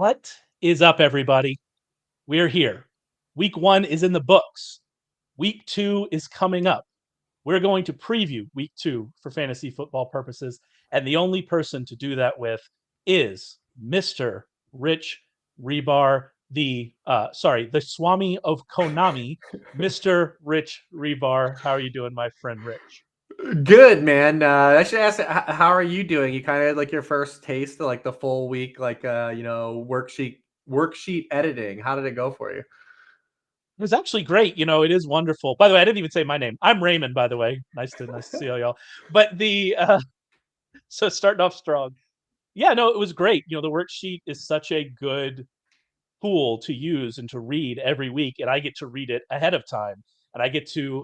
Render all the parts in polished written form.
What is up, everybody? We're here. Week 1 is in the books. Week 2 is coming up. We're going to preview week 2 for fantasy football purposes, and the only person to do that with is Mr. Rich Hribar, the Swami of Konami, Mr. Rich Hribar. How are you doing, my friend Rich? Good, man. I should ask, how are you doing? You kind of had like your first taste of like the full week, like worksheet editing. How did it go for you? It was actually great. It is wonderful. By the way, I didn't even say my name. I'm Raymond, by the way. Nice to see all y'all. But so starting off strong. Yeah, no, it was great. The worksheet is such a good tool to use and to read every week, and I get to read it ahead of time. And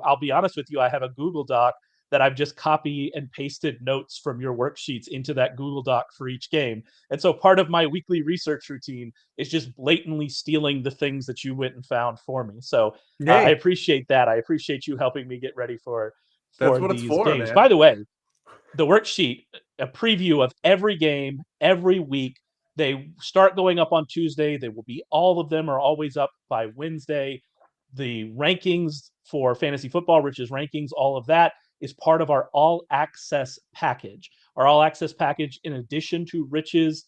I'll be honest with you, I have a Google Doc that I've just copy and pasted notes from your worksheets into that Google Doc for each game. And so part of my weekly research routine is just blatantly stealing the things that you went and found for me. So I Hey, appreciate that. I appreciate you helping me get ready that's for what it's these for, games. By man. the way, the worksheet, a preview of every game every week. They start going up on Tuesday. They will be all of them are always up by Wednesday. The rankings for fantasy football, Rich's rankings, all of that is part of our all access package. Our all access package, in addition to Rich's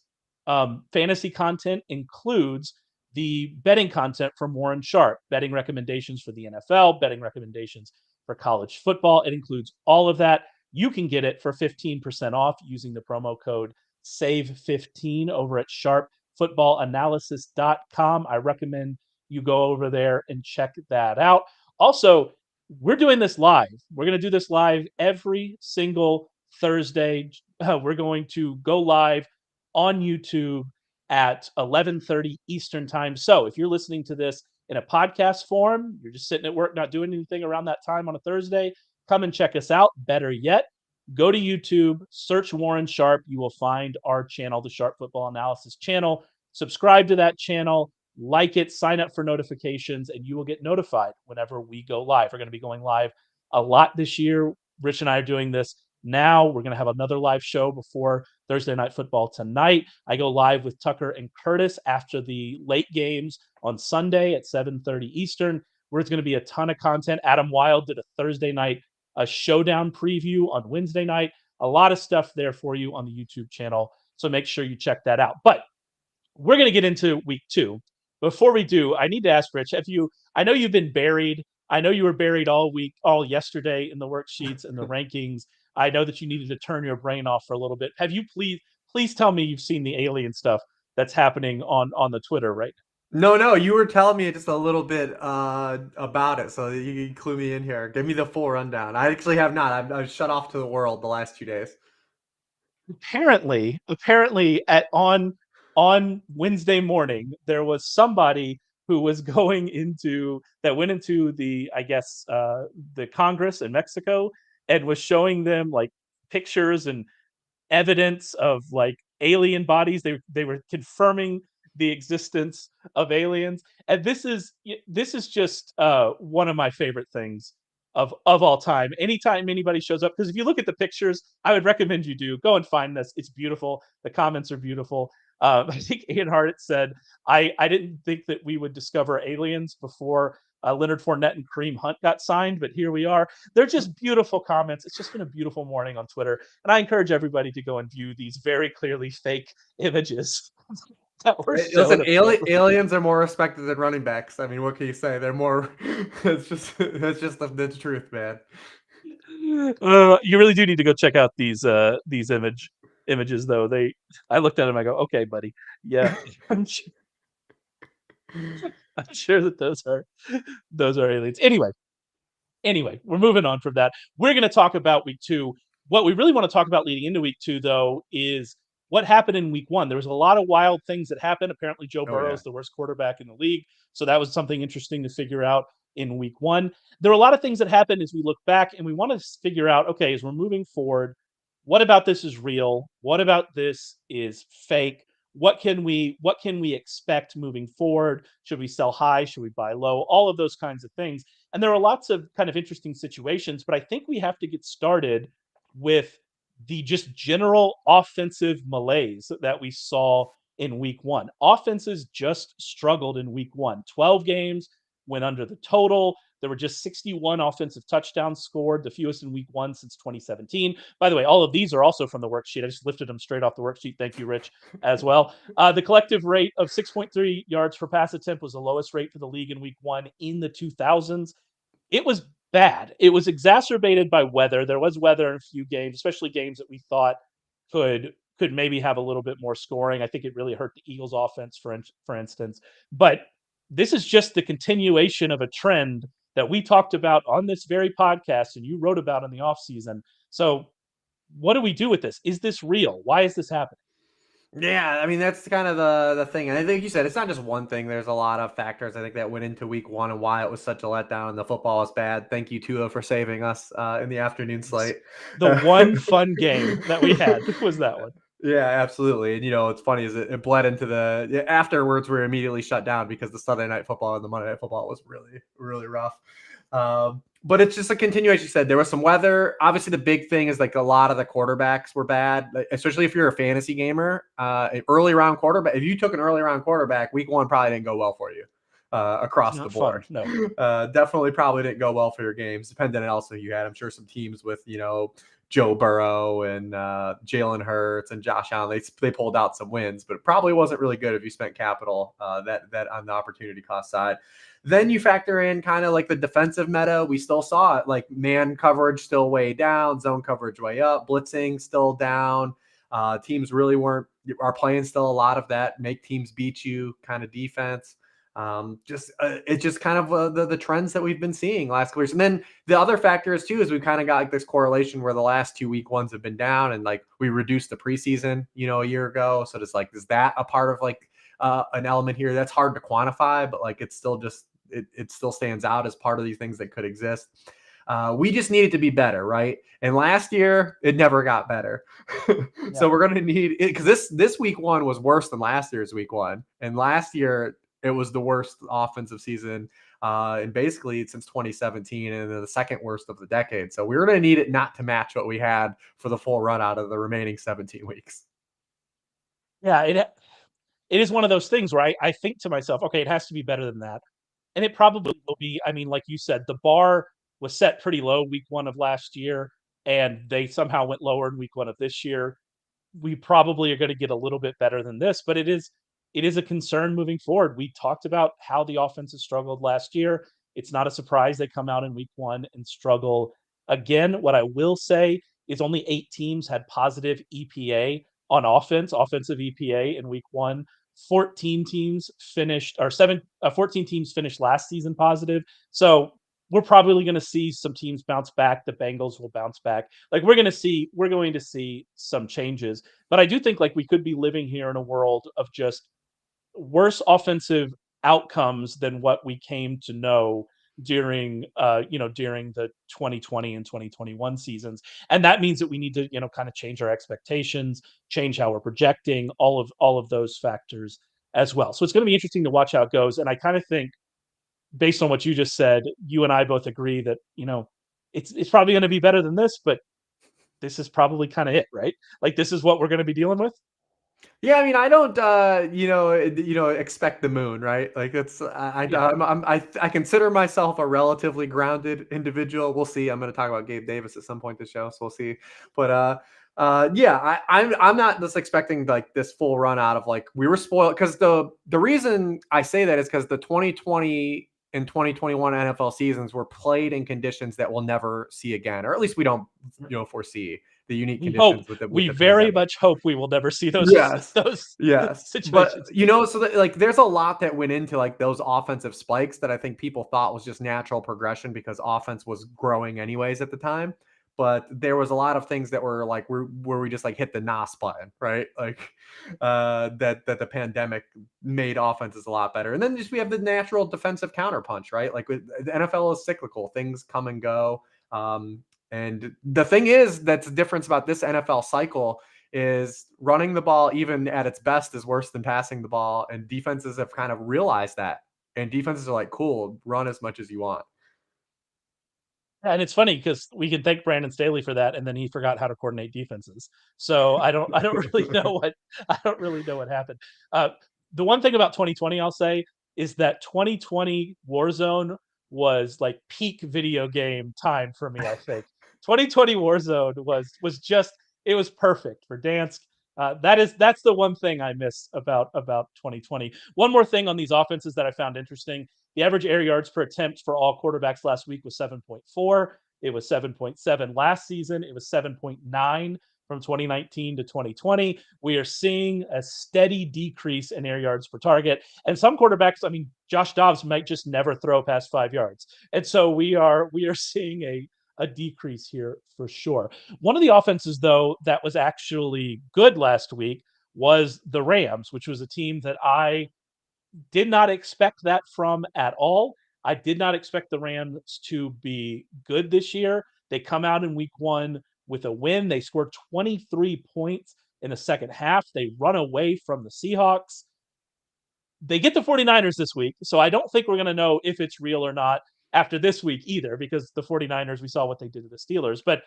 fantasy content, includes the betting content from Warren Sharp, betting recommendations for the NFL, betting recommendations for college football. It includes all of that. You can get it for 15% off using the promo code SAVE15 over at sharpfootballanalysis.com. I recommend you go over there and check that out. Also, we're doing this live. We're going to do this live every single Thursday. We're going to go live on YouTube at 11:30 Eastern time. So, if you're listening to this in a podcast form, you're just sitting at work not doing anything around that time on a Thursday, come and check us out. Better yet, go to YouTube, search Warren Sharp. You will find our channel, the Sharp Football Analysis channel. Subscribe to that channel, like it, sign up for notifications, and you will get notified whenever we go live. We're going to be going live a lot this year. Rich and I are doing this now. We're going to have another live show before Thursday Night Football tonight. I go live with Tucker and Curtis after the late games on Sunday at 7:30 Eastern, where it's going to be a ton of content. Adam Wilde did a Thursday night a showdown preview on Wednesday night. A lot of stuff there for you on the YouTube channel. So make sure you check that out. But we're going to get into week 2. Before we do, I need to ask Rich, I know you've been buried. I know you were buried all week, all yesterday in the worksheets and the rankings. I know that you needed to turn your brain off for a little bit. Have you please tell me you've seen the alien stuff that's happening on the Twitter right No, no, you were telling me just a little bit about it, so you can clue me in here. Give me the full rundown. I actually have not. I've shut off to the world the last 2 days. apparently at on Wednesday morning there was somebody who was going into that went into the I guess the Congress in Mexico and was showing them like pictures and evidence of like alien bodies. They were confirming the existence of aliens, and this is just one of my favorite things of all time. Anytime anybody shows up, because if you look at the pictures, I would recommend you do go and find this. It's beautiful. The comments are beautiful. I think Ian Hart said, I didn't think that we would discover aliens before Leonard Fournette and Kareem Hunt got signed, but here we are. They're just beautiful comments. It's just been a beautiful morning on Twitter. And I encourage everybody to go and view these very clearly fake images that were shown Listen, at the end. aliens are more respected than running backs. I mean, what can you say? They're more. It's just the truth, man. You really do need to go check out these images though. I looked at them. I go, okay, buddy. Yeah, I'm sure, I'm sure that those are aliens. Anyway, we're moving on from that. We're going to talk about week 2. What we really want to talk about leading into week 2, though, is what happened in week 1. There was a lot of wild things that happened. Apparently, Joe Oh Burrow yeah. is the worst quarterback in the league. So that was something interesting to figure out in week 1. There were a lot of things that happened as we look back, and we want to figure out, okay, as we're moving forward, what about this is real? What about this is fake? What can we expect moving forward? Should we sell high? Should we buy low? All of those kinds of things. And there are lots of kind of interesting situations, but I think we have to get started with the just general offensive malaise that we saw in week one. Offenses just struggled in week one. 12 games went under the total. There were just 61 offensive touchdowns scored, the fewest in week one since 2017. By the way, all of these are also from the worksheet. I just lifted them straight off the worksheet. Thank you, Rich, as well. The collective rate of 6.3 yards per pass attempt was the lowest rate for the league in week one in the 2000s. It was bad. It was exacerbated by weather. There was weather in a few games, especially games that we thought could maybe have a little bit more scoring. I think it really hurt the Eagles offense for instance. But this is just the continuation of a trend that we talked about on this very podcast and you wrote about in the offseason. So what do we do with this? Is this real? Why is this happening? Yeah, I mean that's kind of the thing, and I think you said it's not just one thing. There's a lot of factors I think that went into week one and why it was such a letdown. And the football was bad. Thank you, Tua, for saving us in the afternoon slate. The one fun game that we had was that one. Yeah, absolutely. And it's funny is it bled into afterwards. We were immediately shut down because the Sunday night football and the Monday night football was really really rough. But it's just a continuation. You said there was some weather. Obviously, the big thing is like a lot of the quarterbacks were bad, especially if you're a fantasy gamer. Early round quarterback. If you took an early round quarterback, week one probably didn't go well for you across the board. Fun, no. Definitely probably didn't go well for your games, depending on also you had. I'm sure some teams with Joe Burrow and Jalen Hurts and Josh Allen. They pulled out some wins, but it probably wasn't really good if you spent capital that on the opportunity cost side. Then you factor in kind of like the defensive meta. We still saw it, like man coverage still way down, zone coverage way up, blitzing still down. Teams really are playing still a lot of that make teams beat you kind of defense. It's just kind of the trends that we've been seeing last couple years. And then the other factor is too, is we've kind of got like this correlation where the last 2 week ones have been down and like we reduced the preseason, a year ago. So it's like, is that a part of like an element here? That's hard to quantify, but like, it's still just, it still stands out as part of these things that could exist. We just need it to be better, right? And last year, it never got better. So we're going to need it because this week one was worse than last year's week one. And last year, it was the worst offensive season and basically since 2017 and the second worst of the decade. So we're going to need it not to match what we had for the full run out of the remaining 17 weeks. Yeah, it is one of those things where I think to myself, okay, it has to be better than that. And it probably will be. I mean, like you said, the bar was set pretty low week one of last year, and they somehow went lower in week one of this year. We probably are going to get a little bit better than this, but it is a concern moving forward. We talked about how the offense has struggled last year. It's not a surprise they come out in week one and struggle again. What I will say is only 8 teams had positive EPA on offensive EPA in week one. 14 teams finished, or 14 teams finished last season positive. So we're probably going to see some teams bounce back. The Bengals will bounce back. Like we're going to see some changes. But I do think like we could be living here in a world of just worse offensive outcomes than what we came to know during during the 2020 and 2021 seasons. And that means that we need to kind of change our expectations, change how we're projecting, all of those factors as well. So it's going to be interesting to watch how it goes. And I kind of think based on what you just said, you and I both agree that it's probably going to be better than this, but this is probably kind of it, right? Like this is what we're going to be dealing with. Yeah, I mean, I don't, expect the moon, right? Like it's, I consider myself a relatively grounded individual. We'll see. I'm going to talk about Gabe Davis at some point this show, so we'll see. But yeah, I'm not just expecting like this full run out of like we were spoiled because the reason I say that is because the 2020 and 2021 NFL seasons were played in conditions that we'll never see again, or at least we don't foresee the unique conditions with the very pandemic. much hope we will never see those yes situations. But so that, like there's a lot that went into like those offensive spikes that I think people thought was just natural progression because offense was growing anyways at the time. But there was a lot of things that were like where we just like hit the NOS button, right? Like that the pandemic made offenses a lot better. And then just we have the natural defensive counterpunch, right? Like the NFL is cyclical, things come and go. And the thing is, that's the difference about this NFL cycle is running the ball, even at its best, is worse than passing the ball. And defenses have kind of realized that. And defenses are like, cool, run as much as you want. And it's funny because we can thank Brandon Staley for that, and then he forgot how to coordinate defenses. So I don't really know what I don't really know what happened. Uh, the one thing about 2020 I'll say is that 2020 Warzone was like peak video game time for me. I think 2020 Warzone was just it was perfect for dance. That's the one thing I miss about 2020. One more thing on these offenses that I found interesting: the average air yards per attempt for all quarterbacks last week was 7.4. It was 7.7 last season. It was 7.9 from 2019 to 2020. We are seeing a steady decrease in air yards per target. And some quarterbacks, I mean, Josh Dobbs might just never throw past 5 yards. And so we are seeing a decrease here for sure. One of the offenses, though, that was actually good last week was the Rams, which was a team that I did not expect that from at all. I did not expect the Rams to be good this year. They come out in week one with a win. They scored 23 points in the second half. They run away from the Seahawks. They get the 49ers this week, so I don't think we're going to know if it's real or not after this week either, because the 49ers, we saw what they did to the Steelers. But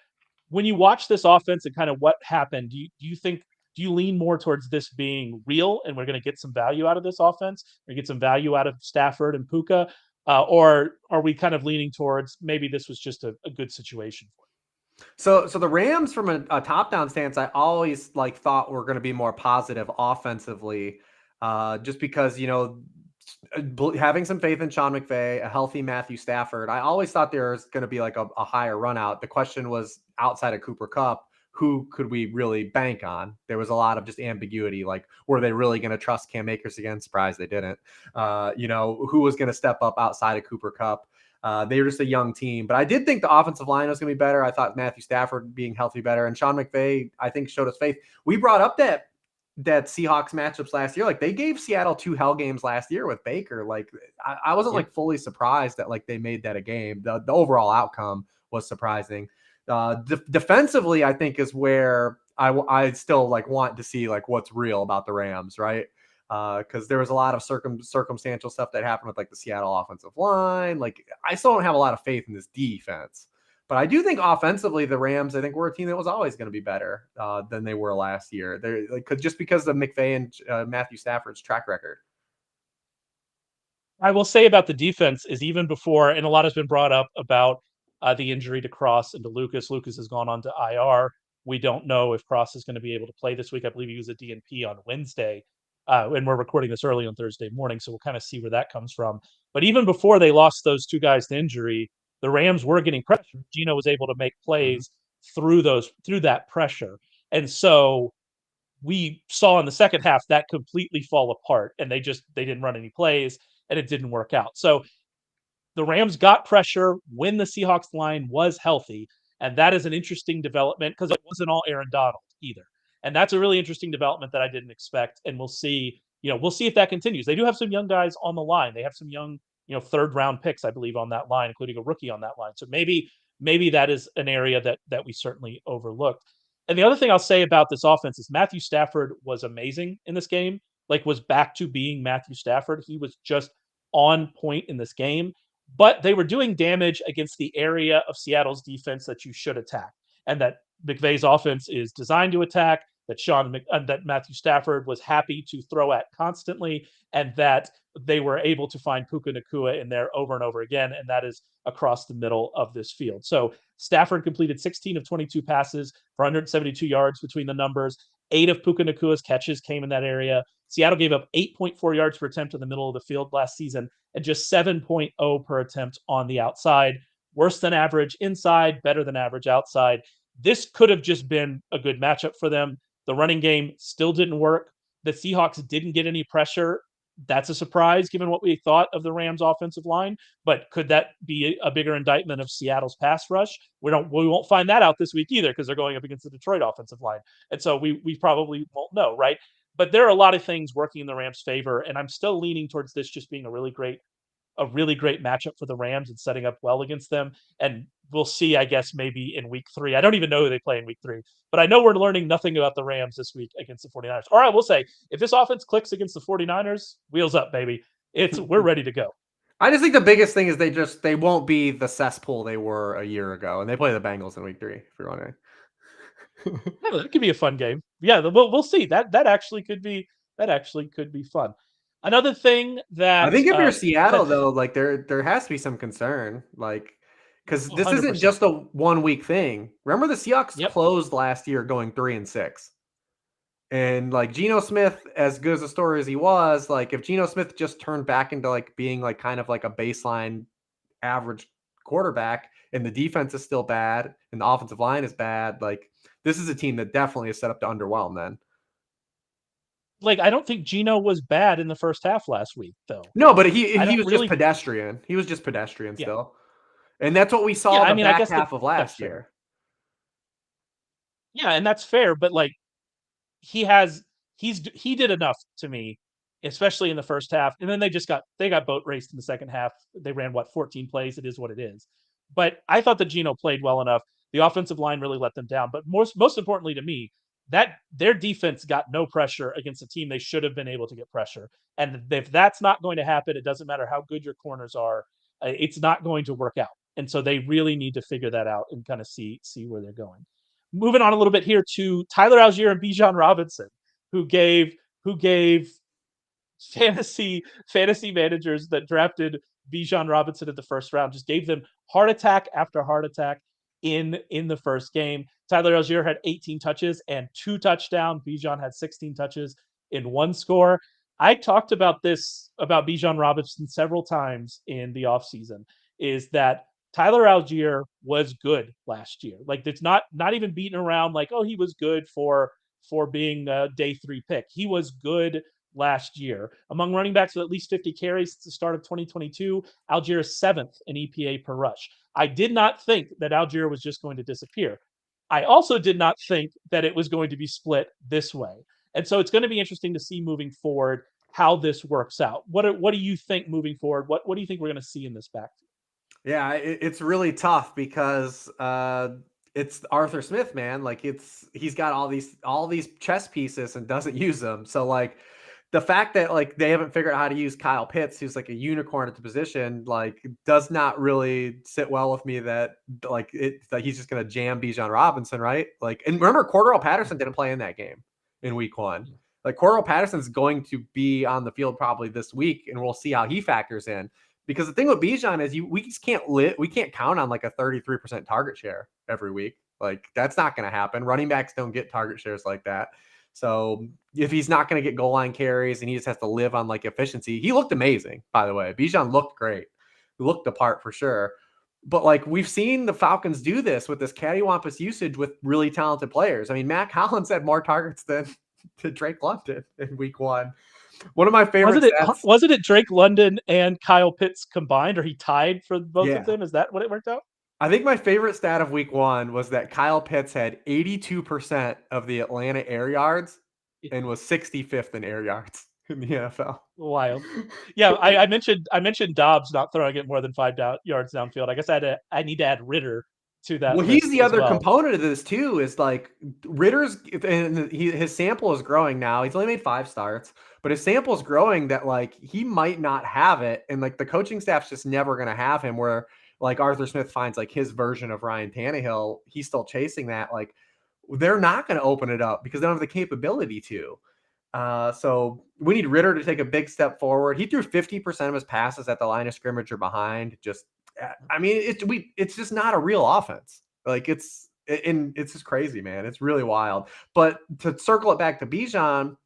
when you watch this offense and kind of what happened, do you lean more towards this being real and we're going to get some value out of this offense, or get some value out of Stafford and Puka, or are we kind of leaning towards maybe this was just a good situation for So the Rams, from a top down stance, I always like thought were going to be more positive offensively, just because having some faith in Sean McVay, a healthy Matthew Stafford. I always thought there was going to be like a higher run out. The question was, outside of Cooper Kupp, who could we really bank on? There was a lot of just ambiguity. Like, were they really going to trust Cam Akers again? Surprised they didn't. Who was going to step up outside of Cooper Kupp? They were just a young team, but I did think the offensive line was going to be better. I thought Matthew Stafford being healthy better, and Sean McVay, I think, showed us faith. We brought up that Seahawks matchups last year. Like, they gave Seattle 2 hell games last year with Baker. Like, I wasn't like fully surprised that like they made that a game. The overall outcome was surprising. Defensively, I think is where I still like want to see like what's real about the Rams, right? Because there was a lot of circumstantial stuff that happened with like the Seattle offensive line. Like, I still don't have a lot of faith in this defense, but I do think offensively the Rams, I think, were a team that was always going to be better than they were last year. They're like, just because of McVay and Matthew Stafford's track record. I will say about the defense is even before, and a lot has been brought up about the injury to Cross and to Lucas. Lucas has gone on to IR. We don't know if Cross is going to be able to play this week. I believe he was a DNP on Wednesday, and we're recording this early on Thursday morning, so we'll kind of see where that comes from. But even before they lost those two guys to injury, the Rams were getting pressure. Gino was able to make plays through that pressure, and so we saw in the second half that completely fall apart, and they didn't run any plays, and it didn't work out. So the Rams got pressure when the Seahawks line was healthy, and that is an interesting development because it wasn't all Aaron Donald either. And that's a really interesting development that I didn't expect. And we'll see, we'll see if that continues. They do have some young guys on the line. They have some young, third round picks, I believe, on that line, including a rookie on that line. So maybe that is an area that we certainly overlooked. And the other thing I'll say about this offense is Matthew Stafford was amazing in this game, like was back to being Matthew Stafford. He was just on point in this game, but they were doing damage against the area of Seattle's defense that you should attack, and that McVay's offense is designed to attack. That Matthew Stafford was happy to throw at constantly, and that they were able to find Puka Nacua in there over and over again, and that is across the middle of this field. So Stafford completed 16 of 22 passes for 172 yards between the numbers. 8 of Puka Nacua's catches came in that area. Seattle gave up 8.4 yards per attempt in the middle of the field last season, and just 7.0 per attempt on the outside. Worse than average inside, better than average outside. This could have just been a good matchup for them. The running game still didn't work. The Seahawks didn't get any pressure. That's a surprise given what we thought of the Rams offensive line, but could that be a bigger indictment of Seattle's pass rush? We won't find that out this week either, because they're going up against the Detroit offensive line. And so we probably won't know, right? But there are a lot of things working in the Rams' favor, and I'm still leaning towards this just being a really great matchup for the Rams and setting up well against them. And we'll see, I guess, maybe in week 3. I don't even know who they play in week 3, but I know we're learning nothing about the Rams this week against the 49ers. Or I will say, if this offense clicks against the 49ers, wheels up, baby. We're ready to go. I just think the biggest thing is they won't be the cesspool they were a year ago, and they play the Bengals in week 3. If you're wondering, Yeah, that could be a fun game. Yeah, we'll see. That actually could be fun. Another thing I that think if you're Seattle though, like there has to be some concern, like because this isn't 100%. just a 1 week thing. Remember the Seahawks Yep. closed last year going 3-6. And like Geno Smith, as good as a story as he was, like if Geno Smith just turned back into like being like kind of like a baseline average quarterback and the defense is still bad and the offensive line is bad, like this is a team that definitely is set up to underwhelm then. Like I don't think Geno was bad in the first half last week though. No, but I he don't was just really pedestrian. He was just pedestrian yeah. still. And that's what we Yeah, saw I the mean I back guess half of that's last fair. year. Yeah, and that's fair, but like he has he did enough to me, especially in the first half. And then they got boat raced in the second half. They ran what 14 plays. It is what it is. But I thought that Geno played well enough. The offensive line really let them down. But most importantly to me, that their defense got no pressure against a team they should have been able to get pressure. And if that's not going to happen, it doesn't matter how good your corners are. It's not going to work out. And so they really need to figure that out and kind of see where they're going. Moving on a little bit here to Tyler Algier and Bijan Robinson, who gave fantasy managers that drafted Bijan Robinson in the first round just gave them heart attack after heart attack in the first game. Tyler Algier had 18 touches and 2 touchdowns. Bijan had 16 touches in 1 score. I talked about this about Bijan Robinson several times in the offseason, is that Tyler Algier was good last year. Like it's not even beating around like, oh, he was good for being a day 3 pick. He was good last year. Among running backs with at least 50 carries at the start of 2022, Algier is 7th in EPA per rush. I did not think that Algier was just going to disappear. I also did not think that it was going to be split this way. And so it's going to be interesting to see moving forward how this works out. What do you think moving forward? What do you think we're going to see in this backfield? Yeah, it's really tough because it's Arthur Smith, man. Like he's got all these chess pieces and doesn't use them. So like the fact that like they haven't figured out how to use Kyle Pitts, who's like a unicorn at the position, like does not really sit well with me. That that he's just gonna jam Bijan Robinson, right? Like, and remember, Cordell Patterson didn't play in that game in week 1. Like Cordell Patterson's going to be on the field probably this week, and we'll see how he factors in. Because the thing with Bijan is we just we can't count on like a 33% target share every week. Like that's not going to happen. Running backs don't get target shares like that. So if he's not going to get goal line carries and he just has to live on like efficiency, he looked amazing, by the way. Bijan looked great. He looked the part for sure. But like we've seen the Falcons do this with this cattywampus usage with really talented players. I mean, Mac Hollins had more targets than Drake London in week 1. One of my favorite stats. Wasn't it Drake London and Kyle Pitts combined, or he tied for both of Yeah. them? Is that what it worked out? I think my favorite stat of week 1 was that Kyle Pitts had 82% of the Atlanta air yards and was 65th in air yards in the NFL. Wild. Yeah, I mentioned Dobbs not throwing it more than yards downfield. I guess I need to add Ritter to that Well, he's list the as other well. component of this too. Is like Ritter's, and his sample is growing now. He's only made 5 starts, but his sample is growing. That like he might not have it, and like the coaching staff's just never going to have him. Where like Arthur Smith finds like his version of Ryan Tannehill, he's still chasing that. Like they're not going to open it up because they don't have the capability to. So we need Ritter to take a big step forward. He threw 50% of his passes at the line of scrimmage or behind. Just, I mean, it's just not a real offense. Like it's just crazy, man. It's really wild. But to circle it back to Bijan,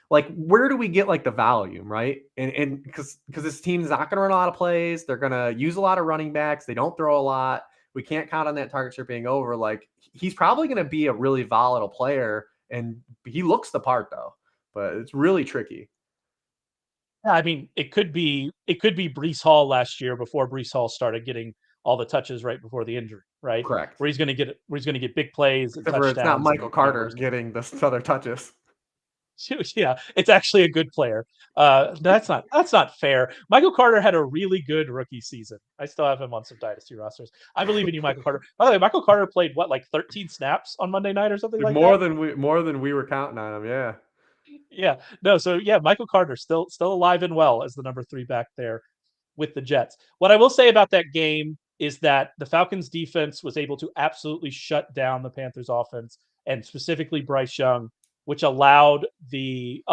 like where do we get like the volume, right? And because this team's not going to run a lot of plays, they're going to use a lot of running backs. They don't throw a lot. We can't count on that target share being over. Like he's probably going to be a really volatile player, and he looks the part though. But it's really tricky. Yeah, I mean, it could be Brees Hall last year before Brees Hall started getting all the touches right before the injury, right? Correct. Where he's going to get big plays and Except for it's not touchdowns, Michael and you know Carter getting the other touches. yeah, it's actually a good player. That's not fair. Michael Carter had a really good rookie season. I still have him on some dynasty rosters. I believe in you, Michael Carter. By the way, Michael Carter played what, like 13 snaps on Monday night or something like that. More than we were counting on him. Yeah. Yeah, no. So yeah, Michael Carter still alive and well as the number 3 back there with the Jets. What I will say about that game is that the Falcons defense was able to absolutely shut down the Panthers offense, and specifically Bryce Young, which allowed the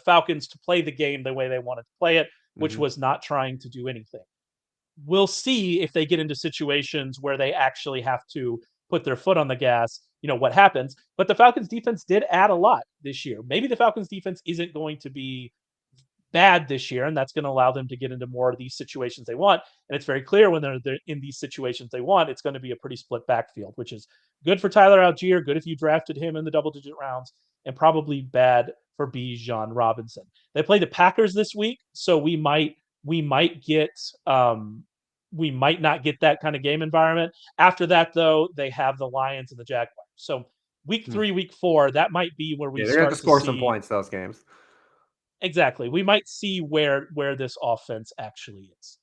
Falcons to play the game the way they wanted to play it, which Mhm. was not trying to do anything. We'll see if they get into situations where they actually have to put their foot on the gas, what happens. But the Falcons defense did add a lot this year. Maybe the Falcons defense isn't going to be bad this year, and that's going to allow them to get into more of these situations they want. And it's very clear when they're in these situations they want, it's going to be a pretty split backfield, which is good for Tyler Algier, good if you drafted him in the double-digit rounds, and probably bad for Bijan Robinson. They play the Packers this week, so we might get we might not get that kind of game environment. After that, though, they have the Lions and the Jaguars. So week Hmm. 3, week 4, that might be where we Yeah, they're gonna have to start to score some see. points those games. Exactly. We might see where this offense actually is.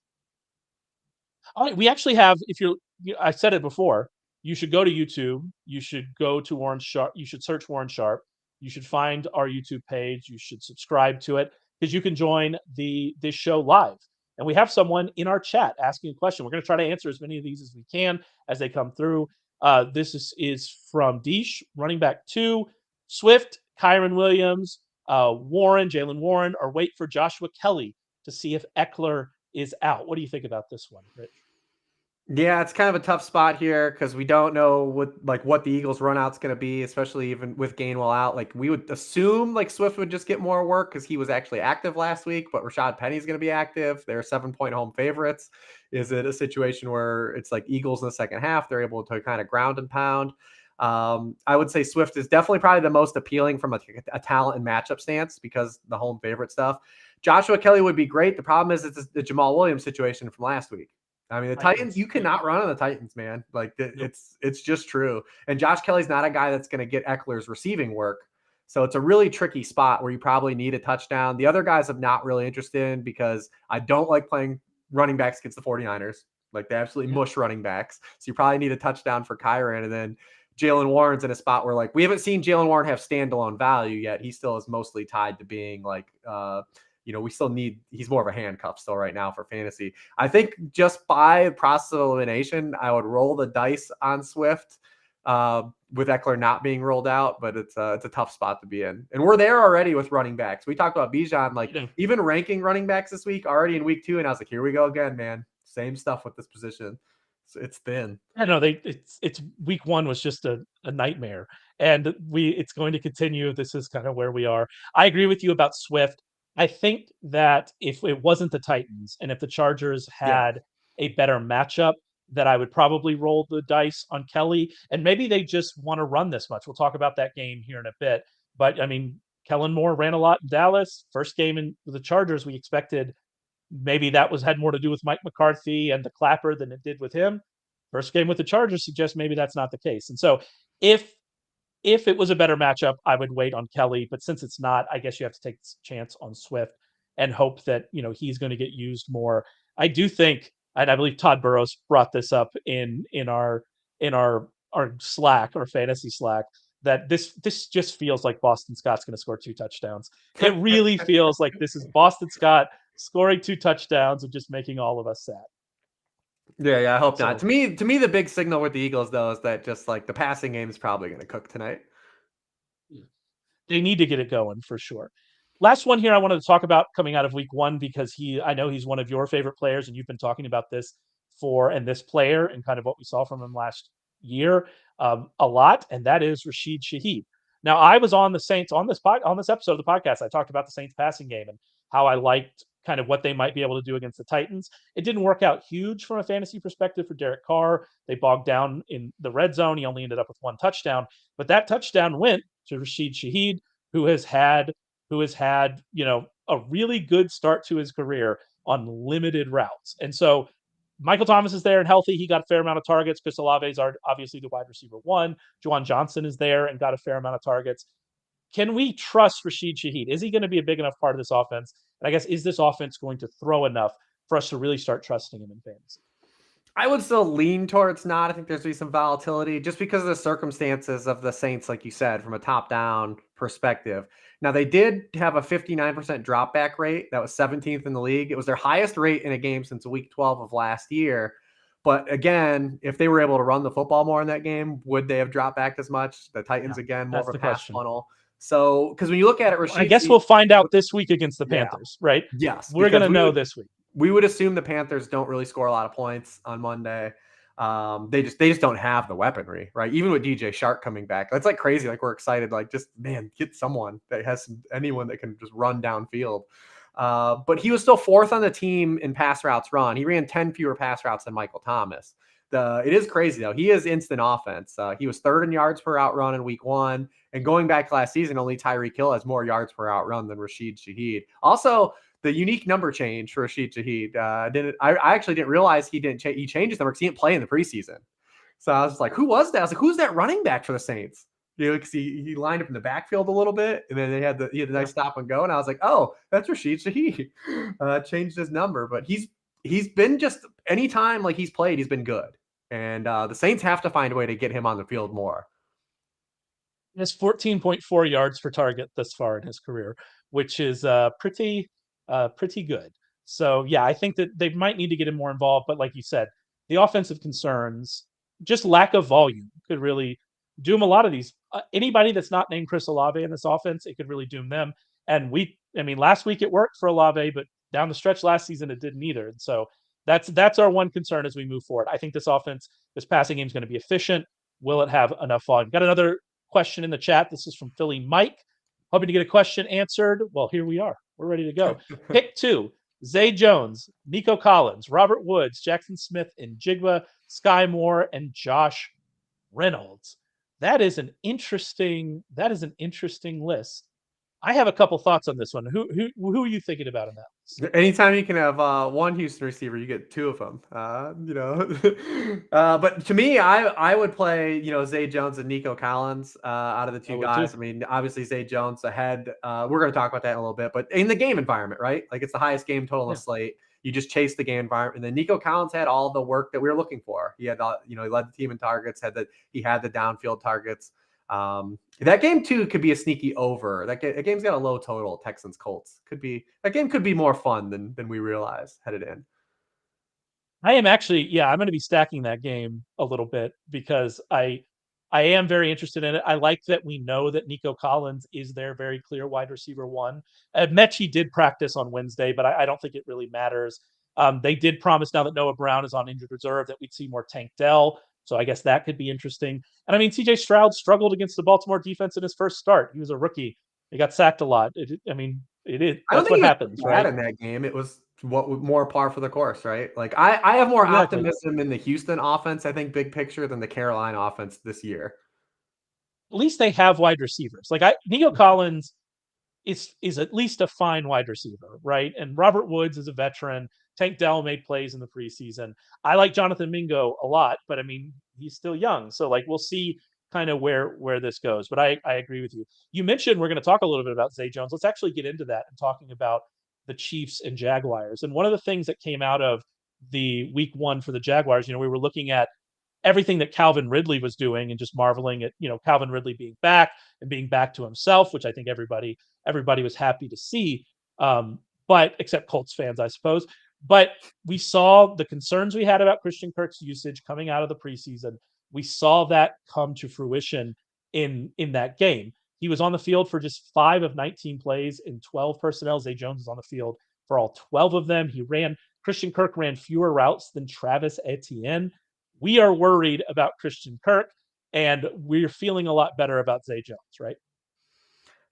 All right, we actually have. If you're, I said it before. You should go to YouTube. You should go to Warren Sharp. You should search Warren Sharp. You should find our YouTube page. You should subscribe to it because you can join this show live. And we have someone in our chat asking a question. We're going to try to answer as many of these as we can as they come through. This is from Deesh, running back 2, Swift, Kyron Williams, Warren, Jalen Warren, or wait for Joshua Kelly to see if Eckler is out. What do you think about this one, Rich? Yeah, it's kind of a tough spot here because we don't know what the Eagles run out's going to be, especially even with Gainwell out. Like we would assume like Swift would just get more work because he was actually active last week, but Rashad Penny's going to be active. They're 7-point home favorites. Is it a situation where it's like Eagles in the second half? They're able to kind of ground and pound. I would say Swift is definitely probably the most appealing from a talent and matchup stance because the home favorite stuff. Joshua Kelly would be great. The problem is it's the Jamal Williams situation from last week. I mean, the Titans, Titans. you Yep. cannot run on the Titans, man. Like Nope. it's just true. And Josh Kelly's not a guy that's going to get Eckler's receiving work. So it's a really tricky spot where you probably need a touchdown. The other guys I'm not really interested in because I don't like playing running backs against the 49ers. Like they absolutely Yep. mush running backs. So you probably need a touchdown for Kyron. And then Jalen Warren's in a spot where like we haven't seen Jalen Warren have standalone value yet. He still is mostly tied to being like we still need, he's more of a handcuff still right now for fantasy. I think just by process of elimination, I would roll the dice on Swift with Eckler not being rolled out, but it's a tough spot to be in. And we're there already with running backs. We talked about Bijan, like even ranking running backs this week already in week 2. And I was like, here we go again, man. Same stuff with this position. It's thin. I know it's week 1 was just a nightmare, and it's going to continue. This is kind of where we are. I agree with you about Swift. I think that if it wasn't the Titans and if the Chargers Yeah. had a better matchup, that I would probably roll the dice on Kelly, and maybe they just want to run this much. We'll talk about that game here in a bit, but I mean, Kellen Moore ran a lot in Dallas. First game in the Chargers, we expected maybe that had more to do with Mike McCarthy and the clapper than it did with him. First game with the Chargers suggests maybe that's not the case. And so if it was a better matchup, I would wait on Kelly. But since it's not, I guess you have to take a chance on Swift and hope that he's going to get used more. I do think, and I believe Todd Burrows brought this up in our Slack, our fantasy Slack, that this just feels like Boston Scott's going to score 2 touchdowns. It really feels like this is Boston Scott scoring 2 touchdowns and just making all of us sad. Yeah, I hope not. So To me, the big signal with the Eagles though is that just like the passing game is probably going to cook tonight. they need to get it going for sure. Last one here I wanted to talk about coming out of week 1 because I know he's one of your favorite players, and you've been talking about this this player and kind of what we saw from him last year a lot, and that is Rashid Shaheed. Now, I was on the Saints on this episode of the podcast. I talked about the Saints passing game and how I liked kind of what they might be able to do against the Titans. It didn't work out huge from a fantasy perspective for Derek Carr. They bogged down in the red zone. He only ended up with 1 touchdown, but that touchdown went to Rashid Shaheed, who has had a really good start to his career on limited routes. And so Michael Thomas is there and healthy. He got a fair amount of targets. Chris Olave is obviously the wide receiver 1. Juwan Johnson is there and got a fair amount of targets. Can we trust Rashid Shaheed? Is he going to be a big enough part of this offense? And I guess, is this offense going to throw enough for us to really start trusting him in fantasy? I would still lean towards not. I think there's going to be some volatility just because of the circumstances of the Saints, like you said, from a top-down perspective. Now, they did have a 59% drop back rate. That was 17th in the league. It was their highest rate in a game since week 12 of last year. But again, if they were able to run the football more in that game, would they have dropped back as much? The Yeah, Titans, again, more that's of a the pass question. funnel. So, because when you look at it, I Rashid, guess we'll find out this week against the yeah, Panthers, right? yes, We're going because to know this week. we would assume the Panthers don't really score a lot of points on Monday. They just don't have the weaponry, right? Even with DJ Shark coming back, that's like crazy. Like we're excited, like just man, get someone that has anyone that can just run downfield. But he was still fourth on the team in pass routes run. He ran 10 fewer pass routes than Michael Thomas. It is crazy though. He is instant offense. He was third in yards per out run in week 1. And going back last season, only Tyreek Hill has more yards per out run than Rashid Shaheed. Also, the unique number change for Rashid Shaheed. I actually didn't realize he changed his number because he didn't play in the preseason. So I was like, who was that? I was like, who's that running back for the Saints? You know, because he lined up in the backfield a little bit, and then he had a nice stop and go, and I was like, oh, that's Rashid Shaheed. Changed his number, but he's been just anytime like he's played, he's been good, and the Saints have to find a way to get him on the field more. He has 14.4 yards per target thus far in his career, which is pretty good. So yeah, I think that they might need to get him more involved. But like you said, the offensive concerns, just lack of volume, could really doom a lot of these. Anybody that's not named Chris Olave in this offense, it could really doom them. And I mean, last week it worked for Olave, but down the stretch last season it didn't either. And so that's our one concern as we move forward. I think this passing game is going to be efficient. Will it have enough volume? Got another question in the chat. This is from Philly Mike. Hoping to get a question answered. Well, here we are. We're ready to go. Pick 2. Zay Jones, Nico Collins, Robert Woods, Jackson Smith, and Jigba, Sky Moore, and Josh Reynolds. That is an interesting list. I have a couple thoughts on this one. Who are you thinking about in that list? Anytime you can have one Houston receiver, you get 2 of them. But to me, I would play Zay Jones and Nico Collins out of the 2 guys. Too. I mean, obviously Zay Jones ahead. We're going to talk about that in a little bit, but in the game environment, right? Like it's the highest game total on the slate. You just chase the game environment, and then Nico Collins had all the work that we were looking for. He had he led the team in targets. He had the downfield targets. That game too could be a sneaky over. That game's got a low total. Texans Colts that game could be more fun than we realize headed in. I am actually, I'm going to be stacking that game a little bit because I am very interested in it. I like that we know that Nico Collins is their very clear wide receiver 1. Mechie did practice on Wednesday, but I don't think it really matters. They did promise now that Noah Brown is on injured reserve that we'd see more Tank Dell. So I guess that could be interesting. And I mean, CJ Stroud struggled against the Baltimore defense in his first start. He was a rookie. He got sacked a lot. It is. I don't That's think what he was happens, bad right? in that game. It was more par for the course, right? Like I have more Exactly. optimism in the Houston offense, I think, big picture, than the Carolina offense this year. At least they have wide receivers. Like Nico Collins is at least a fine wide receiver, right? And Robert Woods is a veteran. Tank Dell made plays in the preseason. I like Jonathan Mingo a lot, but I mean, he's still young. So like we'll see kind of where this goes. But I agree with you. You mentioned we're going to talk a little bit about Zay Jones. Let's actually get into that and talking about the Chiefs and Jaguars. And one of the things that came out of the week 1 for the Jaguars, we were looking at everything that Calvin Ridley was doing and just marveling at, Calvin Ridley being back and being back to himself, which I think everybody was happy to see. But except Colts fans, I suppose. But we saw the concerns we had about Christian Kirk's usage coming out of the preseason. We saw that come to fruition in that game. He was on the field for just 5 of 19 plays in 12 personnel. Zay Jones was on the field for all 12 of them. Christian Kirk ran fewer routes than Travis Etienne. We are worried about Christian Kirk, and we're feeling a lot better about Zay Jones, right?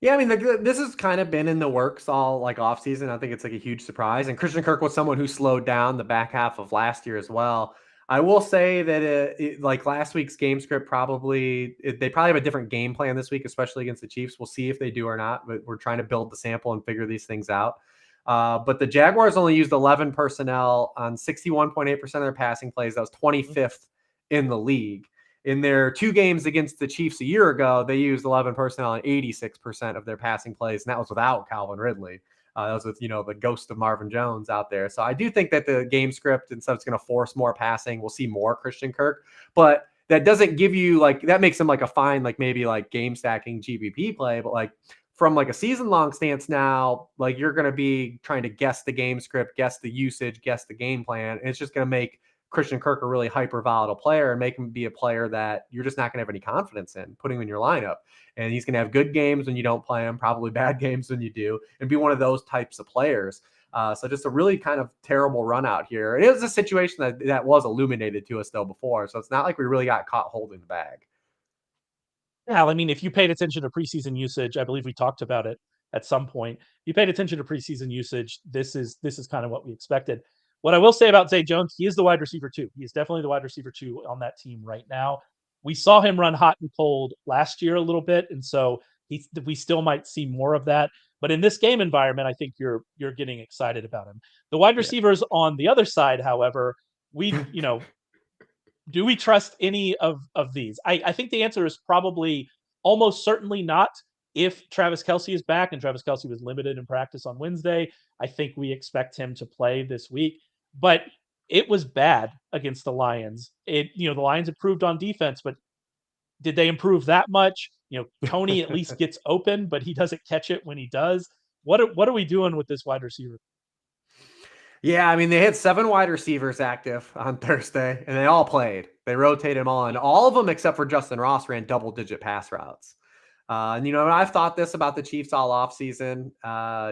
Yeah, I mean, this has kind of been in the works all like off season. I think it's like a huge surprise. And Christian Kirk was someone who slowed down the back half of last year as well. I will say that like last week's game script they probably have a different game plan this week, especially against the Chiefs. We'll see if they do or not, but we're trying to build the sample and figure these things out. But the Jaguars only used 11 personnel on 61.8% of their passing plays. That was 25th in the league. In their 2 games against the Chiefs a year ago, they used 11 personnel on 86% of their passing plays, and that was without Calvin Ridley. That was with, the ghost of Marvin Jones out there. So I do think that the game script and stuff is going to force more passing. We'll see more Christian Kirk, but that doesn't give you that makes him like a fine, maybe game stacking GPP play, but from a season long stance now, you're going to be trying to guess the game script, guess the usage, guess the game plan. And it's just going to make Christian Kirk a really hyper volatile player and make him be a player that you're just not going to have any confidence in putting him in your lineup. And he's going to have good games when you don't play him, probably bad games when you do, and be one of those types of players. So just a really kind of terrible run out here. It is a situation that was illuminated to us though before. So it's not like we really got caught holding the bag. Yeah, I mean, if you paid attention to preseason usage, I believe we talked about it at some point. You paid attention to preseason usage. This is kind of what we expected. What I will say about Zay Jones, he is the wide receiver two. He is definitely the wide receiver two on that team right now. We saw him run hot and cold last year a little bit, and so we still might see more of that. But in this game environment, I think you're getting excited about him. The wide Yeah. receivers on the other side, however, we do we trust any of these? I think the answer is probably almost certainly not. If Travis Kelce is back, and Travis Kelce was limited in practice on Wednesday, I think we expect him to play this week. But it was bad against the Lions. The Lions improved on defense, but did they improve that much? Tony at least gets open, but he doesn't catch it when he does. What are we doing with this wide receiver? Yeah, I mean, they had 7 wide receivers active on Thursday, and they all played. They rotated them all, and all of them except for Justin Ross ran double-digit pass routes. And I've thought this about the Chiefs all offseason.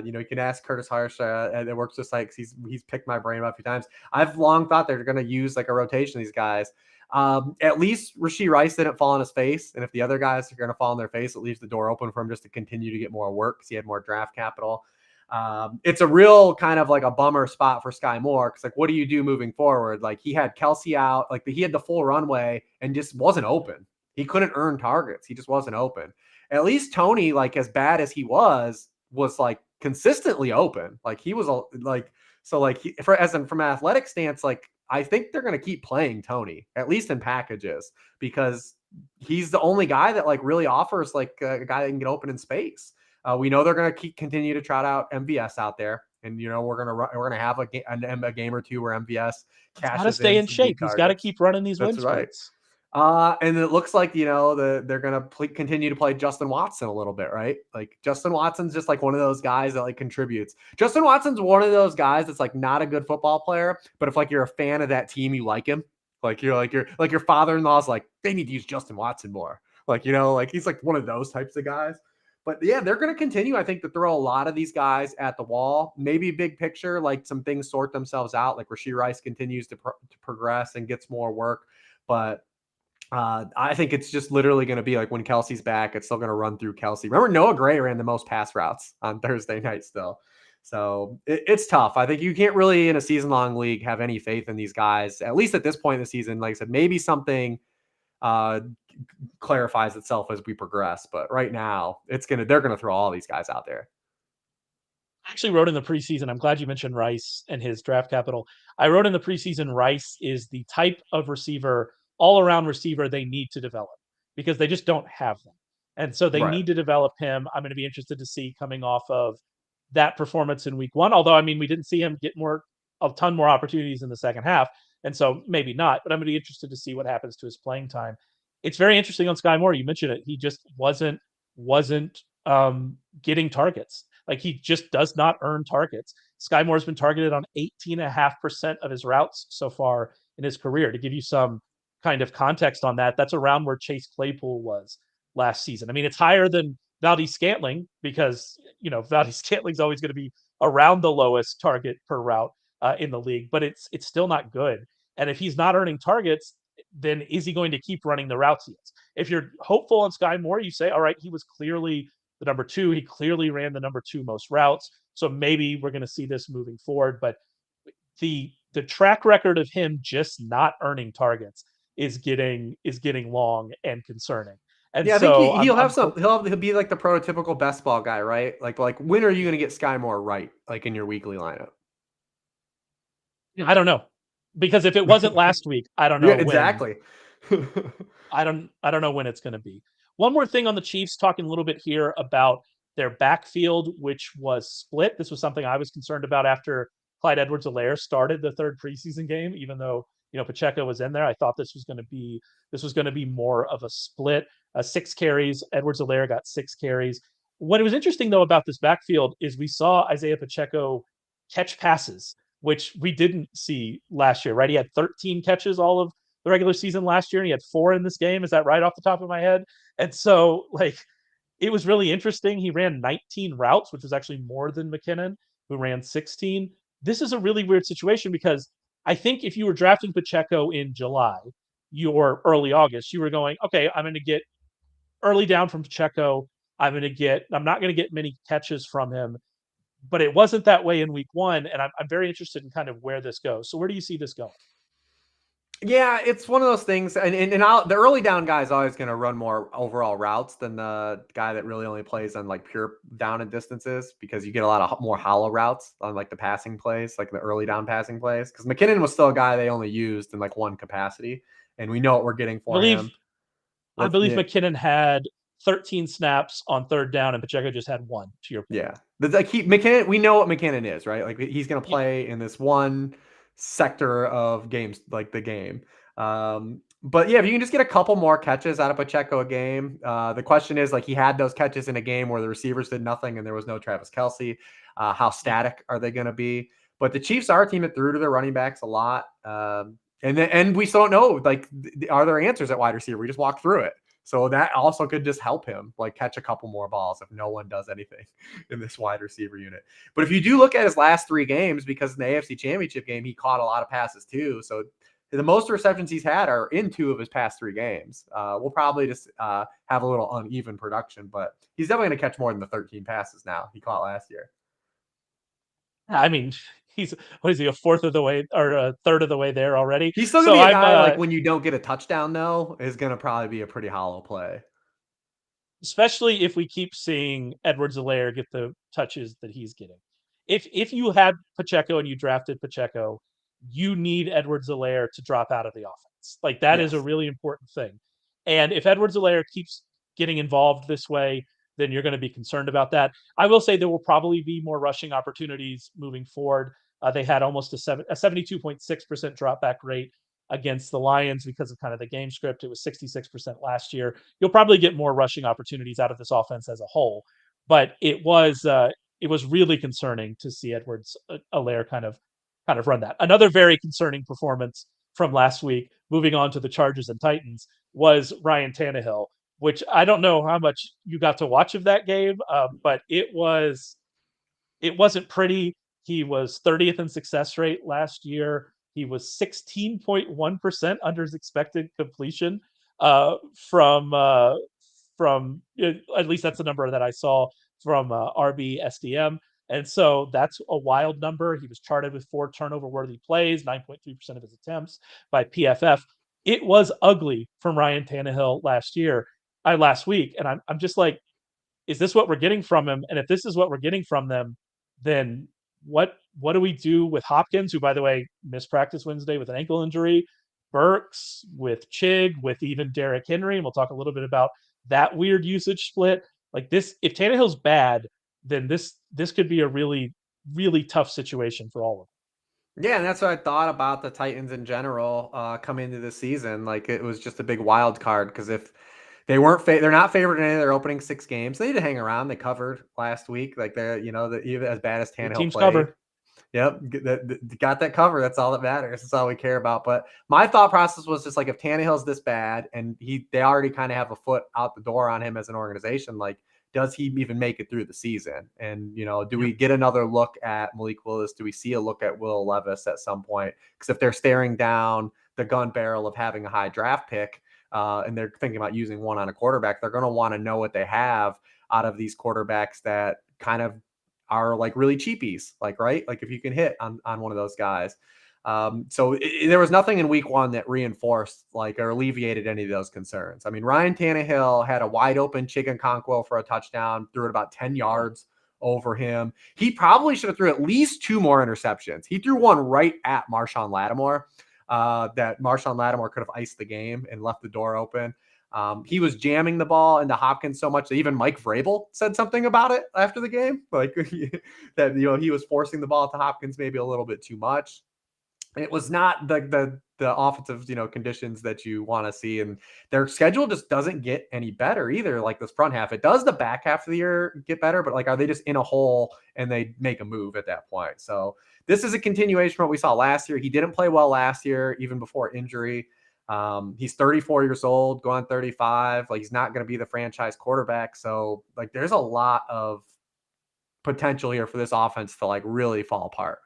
You can ask Curtis Harsh. It works just like he's picked my brain about a few times. I've long thought they're going to use a rotation of these guys. At least Rashee Rice didn't fall on his face, and if the other guys are going to fall on their face, it leaves the door open for him just to continue to get more work because he had more draft capital. It's a real kind of a bummer spot for Sky Moore because what do you do moving forward? He had Kelce out, he had the full runway and just wasn't open. He couldn't earn targets. He just wasn't open. At least Tony, as bad as he was consistently open. He was from an athletic stance, I think they're going to keep playing Tony, at least in packages, because he's the only guy that really offers a guy that can get open in space. We know they're going to continue to trot out MVS out there, and we're going to have a game or two where MVS He's got to cashes stay in some big shape. He's got to targets. keep running these That's win right. spurts. And it looks like they're going to continue to play Justin Watson a little bit, right? Justin Watson's just one of those guys that contributes. Justin Watson's one of those guys that's not a good football player, but if you're a fan of that team, you like him. Your father-in-law's they need to use Justin Watson more. He's one of those types of guys. But yeah, they're going to continue, I think, to throw a lot of these guys at the wall. Maybe big picture, some things sort themselves out. Rashee Rice continues to progress and gets more work. But I think it's just literally going to be when Kelce's back, it's still going to run through Kelce. Remember, Noah Gray ran the most pass routes on Thursday night still. So it's tough. I think you can't really, in a season-long league, have any faith in these guys, at least at this point in the season. Like I said, maybe something clarifies itself as we progress. But right now, they're going to throw all these guys out there. I actually wrote in the preseason, I'm glad you mentioned Rice and his draft capital. I wrote in the preseason, Rice is the type of receiver, all-around receiver they need to develop because they just don't have them. And so they need to develop him. I'm going to be interested to see coming off of that performance in week 1. Although, I mean, we didn't see him get a ton more opportunities in the second half. And so maybe not, but I'm going to be interested to see what happens to his playing time. It's very interesting on Sky Moore. You mentioned it. He just wasn't getting targets. He just does not earn targets. Sky Moore's been targeted on 18.5% of his routes so far in his career. To give you some kind of context on that, that's around where Chase Claypool was last season. I mean, it's higher than Valdez-Scantling because, Valdez-Scantling's always going to be around the lowest target per route in the league, but it's still not good. And if he's not earning targets, then is he going to keep running the routes he is? If you're hopeful on Sky Moore, you say, all right, he was clearly the number 2. He clearly ran the number 2 most routes. So maybe we're going to see this moving forward. But the track record of him just not earning targets is getting long and concerning. And yeah, I so think he'll be the prototypical best ball guy, right? Like when are you going to get Sky Moore right? In your weekly lineup? I don't know, because if it wasn't last week, I don't know. Yeah, exactly. I don't know when it's going to be. One more thing on the Chiefs, talking a little bit here about their backfield, which was split. This was something I was concerned about after Clyde Edwards-Helaire started the third preseason game, even though Pacheco was in there. I thought this was going to be more of a split. 6 carries. Edwards-Helaire got 6 carries. What was interesting though about this backfield is we saw Isaiah Pacheco catch passes, which we didn't see last year, right? He had 13 catches all of the regular season last year, and he had 4 in this game. Is that right off the top of my head? And so, like, it was really interesting. He ran 19 routes, which was actually more than McKinnon, who ran 16. This is a really weird situation because I think if you were drafting Pacheco in July, or early August, you were going, okay, I'm going to get early down from Pacheco. I'm not going to get many catches from him, but it wasn't that way in week 1. And I'm very interested in kind of where this goes. So where do you see this going? Yeah, it's one of those things, and the early down guy is always going to run more overall routes than the guy that really only plays on like pure down and distances, because you get a lot of more hollow routes on like the passing plays, like the early down passing plays. Because McKinnon was still a guy they only used in like one capacity, and we know what we're getting I for believe him. I believe McKinnon had 13 snaps on third down, and Pacheco just had 1. To your point, Yeah, like McKinnon, we know what McKinnon is, right? Like he's going to yeah. play in this one sector of games, like the game. But yeah, if you can just get a couple more catches out of Pacheco a game, the question is, like, he had those catches in a game where the receivers did nothing and there was no Travis Kelce. How static are they going to be? But the Chiefs are a team that threw to their running backs a lot. And we still don't know, like, are there answers at wide receiver? We just walked through it. So that also could just help him, like, catch a couple more balls if no one does anything in this wide receiver unit. But if you do look at his last 3 games, because in the AFC Championship game, he caught a lot of passes too. So the most receptions he's had are in 2 of his past 3 games. We'll probably just have a little uneven production, but he's definitely going to catch more than the 13 passes now he caught last year. I mean, he's what is he, a fourth of the way or a third of the way there already? He's still going So to be a I'm guy, like, when you don't get a touchdown, though, is going to probably be a pretty hollow play. especially if we keep seeing Edwards-Helaire get the touches that he's getting. If you had Pacheco and you drafted Pacheco, you need Edwards-Helaire to drop out of the offense. Like, that is a Yes. really important thing. And if Edwards-Helaire keeps getting involved this way, then you're going to be concerned about that. I will say there will probably be more rushing opportunities moving forward. They had almost a 72.6% drop back rate against the Lions because of kind of the game script. It was 66% last year. You'll probably get more rushing opportunities out of this offense as a whole, but it was really concerning to see Edwards-Helaire kind of run that. Another very concerning performance from last week, moving on to the Chargers and Titans, was Ryan Tannehill, which I don't know how much you got to watch of that game, but it wasn't pretty. He was 30th in success rate last year. He was 16.1% under his expected completion uh, from uh, from at least that's the number that I saw from RBSDM. And so that's a wild number. He was charted with 4 turnover worthy plays, 9.3% of his attempts by PFF. It was ugly from Ryan Tannehill last week. And I'm just like, is this what we're getting from him? And if this is what we're getting from them, then what do we do with Hopkins, who, by the way, missed practice Wednesday with an ankle injury, Burks, with Chig, with even Derrick Henry, and we'll talk a little bit about that weird usage split. Like, this, if Tannehill's bad, then this could be a really, really tough situation for all of them. Yeah, and that's what I thought about the Titans in general coming into this season. Like, it was just a big wild card, because if they weren't, they're not favored in any of their opening 6 games. They need to hang around. They covered last week. Like, they're, even as bad as Good Tannehill teams played. cover. Yep, got that cover. That's all that matters. That's all we care about. But my thought process was just like, if Tannehill's this bad and they already kind of have a foot out the door on him as an organization, like, does he even make it through the season? And, do we get another look at Malik Willis? Do we see a look at Will Levis at some point? Because if they're staring down the gun barrel of having a high draft pick and they're thinking about using one on a quarterback, they're going to want to know what they have out of these quarterbacks that kind of are like really cheapies, like, right? Like, if you can hit on one of those guys. So there was nothing in week 1 that reinforced, like, or alleviated any of those concerns. I mean, Ryan Tannehill had a wide open Chigankounkwo for a touchdown, threw it about 10 yards over him. He probably should have threw at least 2 more interceptions. He threw one right at Marshawn Lattimore that Marshawn Lattimore could have iced the game and left the door open. He was jamming the ball into Hopkins so much that even Mike Vrabel said something about it after the game, like that he was forcing the ball to Hopkins maybe a little bit too much. It was not the offensive conditions that you want to see, and their schedule just doesn't get any better either. Like this front half, it does the back half of the year get better, but like are they just in a hole and they make a move at that point? So this is a continuation of what we saw last year. He didn't play well last year, even before injury. He's 34 years old, going 35. Like he's not going to be the franchise quarterback. So like there's a lot of potential here for this offense to like really fall apart.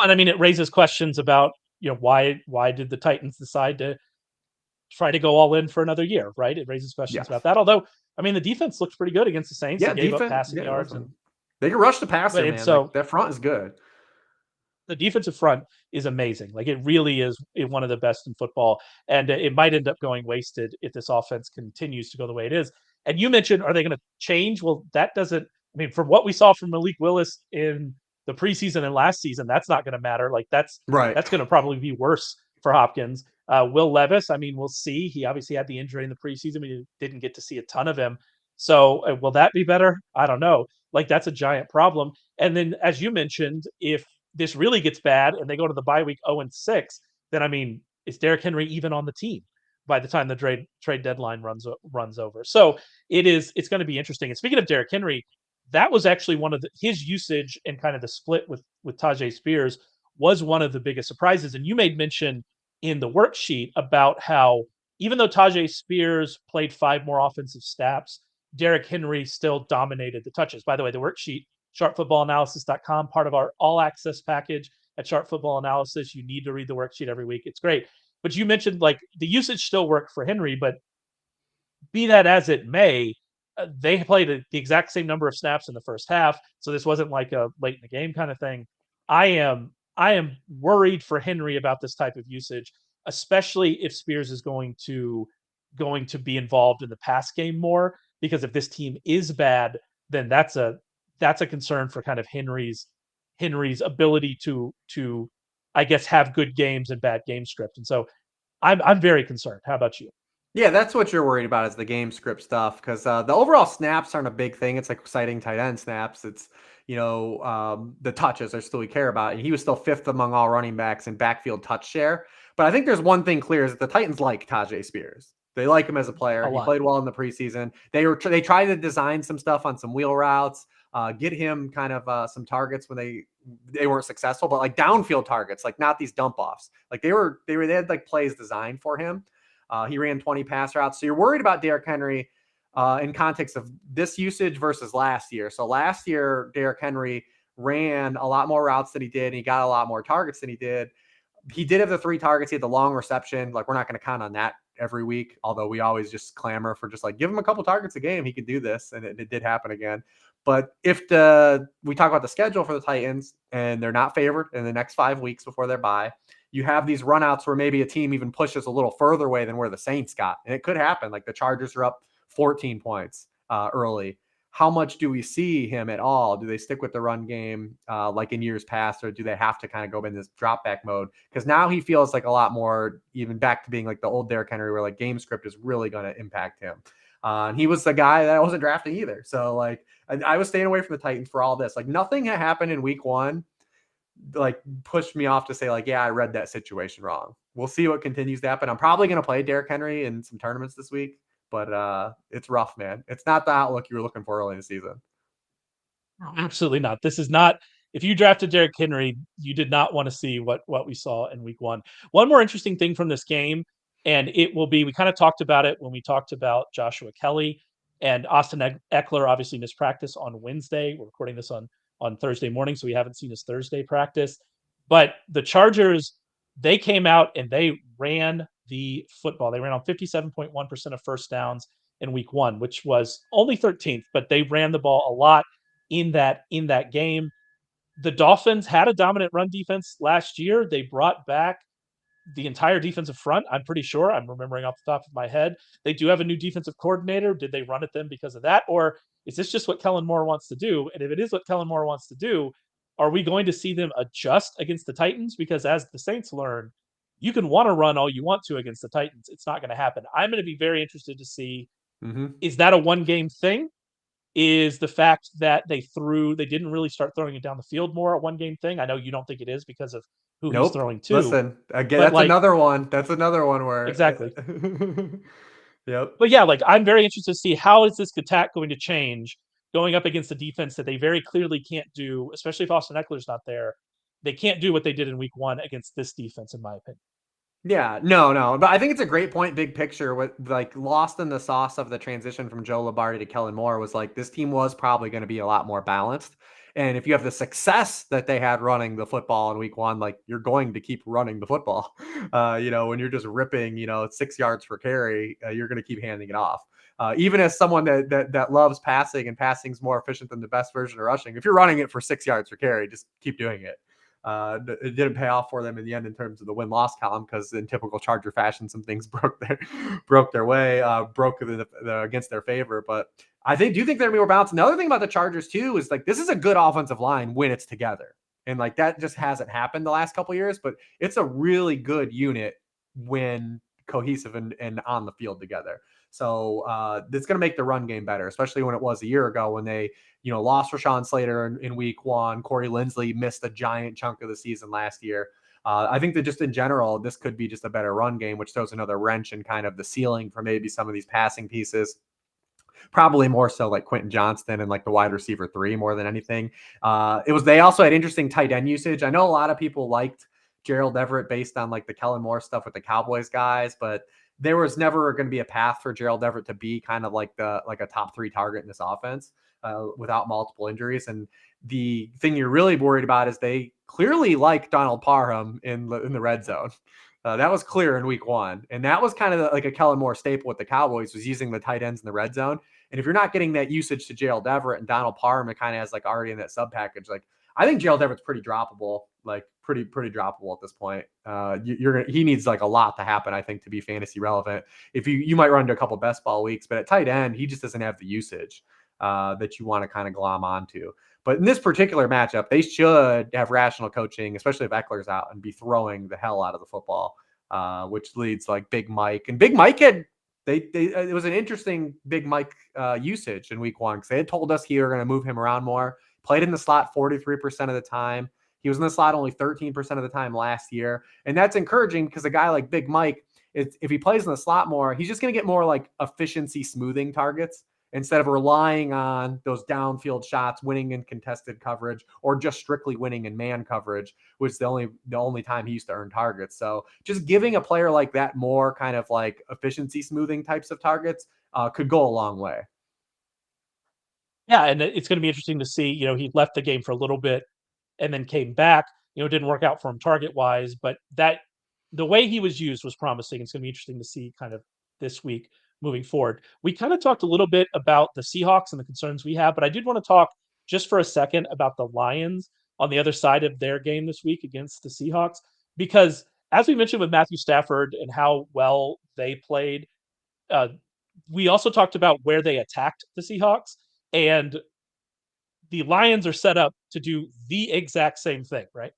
And I mean, it raises questions about why did the Titans decide to try to go all in for another year, right? It raises questions about Yes. that. Although, I mean, the defense looked pretty good against the Saints. Yeah, They gave up defense. passing Yeah, yards, listen. They can rush the passer, and man. Like so that front is good. the defensive front is amazing. Like it really is one of the best in football, and it might end up going wasted if this offense continues to go the way it is. And you mentioned, are they going to change? Well, that doesn't. I mean, from what we saw from Malik Willis in the preseason and last season, that's not going to matter. Like Right. that's going to probably be worse for Hopkins. Will Levis, I mean, we'll see. He obviously had the injury in the preseason. We didn't get to see a ton of him. So will that be better? I don't know. Like that's a giant problem. And then, as you mentioned, if this really gets bad and they go to the bye week 0-6, then I mean, is Derrick Henry even on the team by the time the trade deadline runs over? So it's going to be interesting. And speaking of Derrick Henry, that was actually one of his usage and kind of the split with Tajay Spears was one of the biggest surprises. And you made mention in the worksheet about how even though Tajay Spears played 5 more offensive snaps, Derrick Henry still dominated the touches. By the way, the worksheet, sharpfootballanalysis.com, part of our all access package at Sharp Football Analysis. You need to read the worksheet every week. It's great. But you mentioned like the usage still worked for Henry, but be that as it may, they played the exact same number of snaps in the first half, so this wasn't like a late in the game kind of thing. I am worried for Henry about this type of usage, especially if Spears is going to be involved in the pass game more. Because if this team is bad, then that's a concern for kind of Henry's ability to I guess have good games and bad game script. And so I'm very concerned. How about you? Yeah, that's what you're worried about is the game script stuff because the overall snaps aren't a big thing. It's like exciting tight end snaps. It's the touches are still we care about. And he was still 5th among all running backs in backfield touch share. But I think there's one thing clear is that the Titans like Tajay Spears. They like him as a player. A He lot. played well in the preseason. They tried to design some stuff on some wheel routes, get him kind of some targets when they weren't successful, but like downfield targets, like not these dump offs. Like they had like plays designed for him. He ran 20 pass routes. So you're worried about Derrick Henry in context of this usage versus last year. So last year, Derrick Henry ran a lot more routes than he did, and he got a lot more targets than he did. He did have the 3 targets. He had the long reception. Like, we're not going to count on that every week, although we always just clamor for just like, give him a couple targets a game. He could do this, and it did happen again. But if we talk about the schedule for the Titans, and they're not favored in the next 5 weeks before their bye, you have these runouts where maybe a team even pushes a little further away than where the Saints got. And it could happen. Like the Chargers are up 14 points early. How much do we see him at all? Do they stick with the run game like in years past, or do they have to kind of go in this drop back mode? Because now he feels like a lot more even back to being like the old Derrick Henry where like game script is really going to impact him. And he was the guy that I wasn't drafting either. So like I was staying away from the Titans for all this. Like nothing had happened in week 1 like pushed me off to say like, yeah, I read that situation wrong. We'll see what continues to happen. I'm probably going to play Derrick Henry in some tournaments this week, but it's rough, man. It's not the outlook you were looking for early in the season. Absolutely not. This is not. If you drafted Derrick Henry, you did not want to see what we saw in week 1. One more interesting thing from this game, and it will be, we kind of talked about it when we talked about Joshua Kelly and Austin Eckler obviously missed practice on Wednesday. We're recording this on Thursday morning, so we haven't seen his Thursday practice. But the Chargers, they came out and they ran the football. They ran on 57.1% of first downs in week 1, which was only 13th, but they ran the ball a lot in that game. The Dolphins had a dominant run defense last year. They brought back the entire defensive front. I'm pretty sure. I'm remembering off the top of my head. They do have a new defensive coordinator. Did they run at them because of that? Or is this just what Kellen Moore wants to do? And if it is what Kellen Moore wants to do, are we going to see them adjust against the Titans? Because as the Saints learn, you can want to run all you want to against the Titans. It's not going to happen. I'm going to be very interested to see, Mm-hmm. is that a one game thing? Is the fact that they didn't really start throwing it down the field more a one game thing? I know you don't think it is because of who he's Nope. throwing to, Listen, again, but that's like, another one. That's another one where, exactly. yep. But yeah, like I'm very interested to see how is this attack going to change going up against a defense that they very clearly can't do, especially if Austin Eckler's not there. They can't do what they did in week one against this defense, in my opinion. Yeah, no, but I think it's a great point, big picture. What like lost in the sauce of the transition from Joe Lombardi to Kellen Moore was like this team was probably going to be a lot more balanced. And if you have the success that they had running the football in week one, like you're going to keep running the football. When you're just ripping, 6 yards per carry, you're going to keep handing it off. Even as someone that loves passing and passing's more efficient than the best version of rushing, if you're running it for 6 yards per carry, just keep doing it. It didn't pay off for them in the end in terms of the win-loss column because in typical Charger fashion, some things broke their way, broke against their favor. But I do think they're going to be more balanced. Another thing about the Chargers too is like this is a good offensive line when it's together, and like that just hasn't happened the last couple of years. But it's a really good unit when cohesive and on the field together. So it's going to make the run game better, especially when it was a year ago when they lost Rashawn Slater in week one. Corey Linsley missed a giant chunk of the season last year. I think that just in general, this could be just a better run game, which throws another wrench in kind of the ceiling for maybe some of these passing pieces. Probably more so like Quentin Johnston and like the wide receiver 3 more than anything. They also had interesting tight end usage. I know a lot of people liked Gerald Everett based on like the Kellen Moore stuff with the Cowboys guys, but there was never going to be a path for Gerald Everett to be kind of like a top 3 target in this offense without multiple injuries. And the thing you're really worried about is they clearly like Donald Parham in the red zone. That was clear in week one. And that was kind of like a Kellen Moore staple with the Cowboys was using the tight ends in the red zone. And if you're not getting that usage to Gerald Everett and Donald Parham, it kind of has like already in that sub package. Like I think Gerald Everett's pretty droppable, like pretty droppable at this point. He needs like a lot to happen, I think, to be fantasy relevant. If you might run into a couple best ball weeks, but at tight end, he just doesn't have the usage that you want to kind of glom onto. But in this particular matchup, they should have rational coaching, especially if Eckler's out, and be throwing the hell out of the football, which leads like Big Mike. And Big Mike had it was an interesting Big Mike usage in week one because they had told us he were going to move him around more. Played in the slot 43% of the time. He was in the slot only 13% of the time last year. And that's encouraging because a guy like Big Mike, if he plays in the slot more, he's just going to get more like efficiency smoothing targets instead of relying on those downfield shots, winning in contested coverage, or just strictly winning in man coverage, which is the only time he used to earn targets. So just giving a player like that more kind of like efficiency smoothing types of targets could go a long way. Yeah, and it's going to be interesting to see. He left the game for a little bit and then came back. It didn't work out for him target wise, but the way he was used was promising. It's going to be interesting to see kind of this week moving forward. We kind of talked a little bit about the Seahawks and the concerns we have, but I did want to talk just for a second about the Lions on the other side of their game this week against the Seahawks, because as we mentioned with Matthew Stafford and how well they played, uh, we also talked about where they attacked the Seahawks, and the Lions are set up to do the exact same thing, right?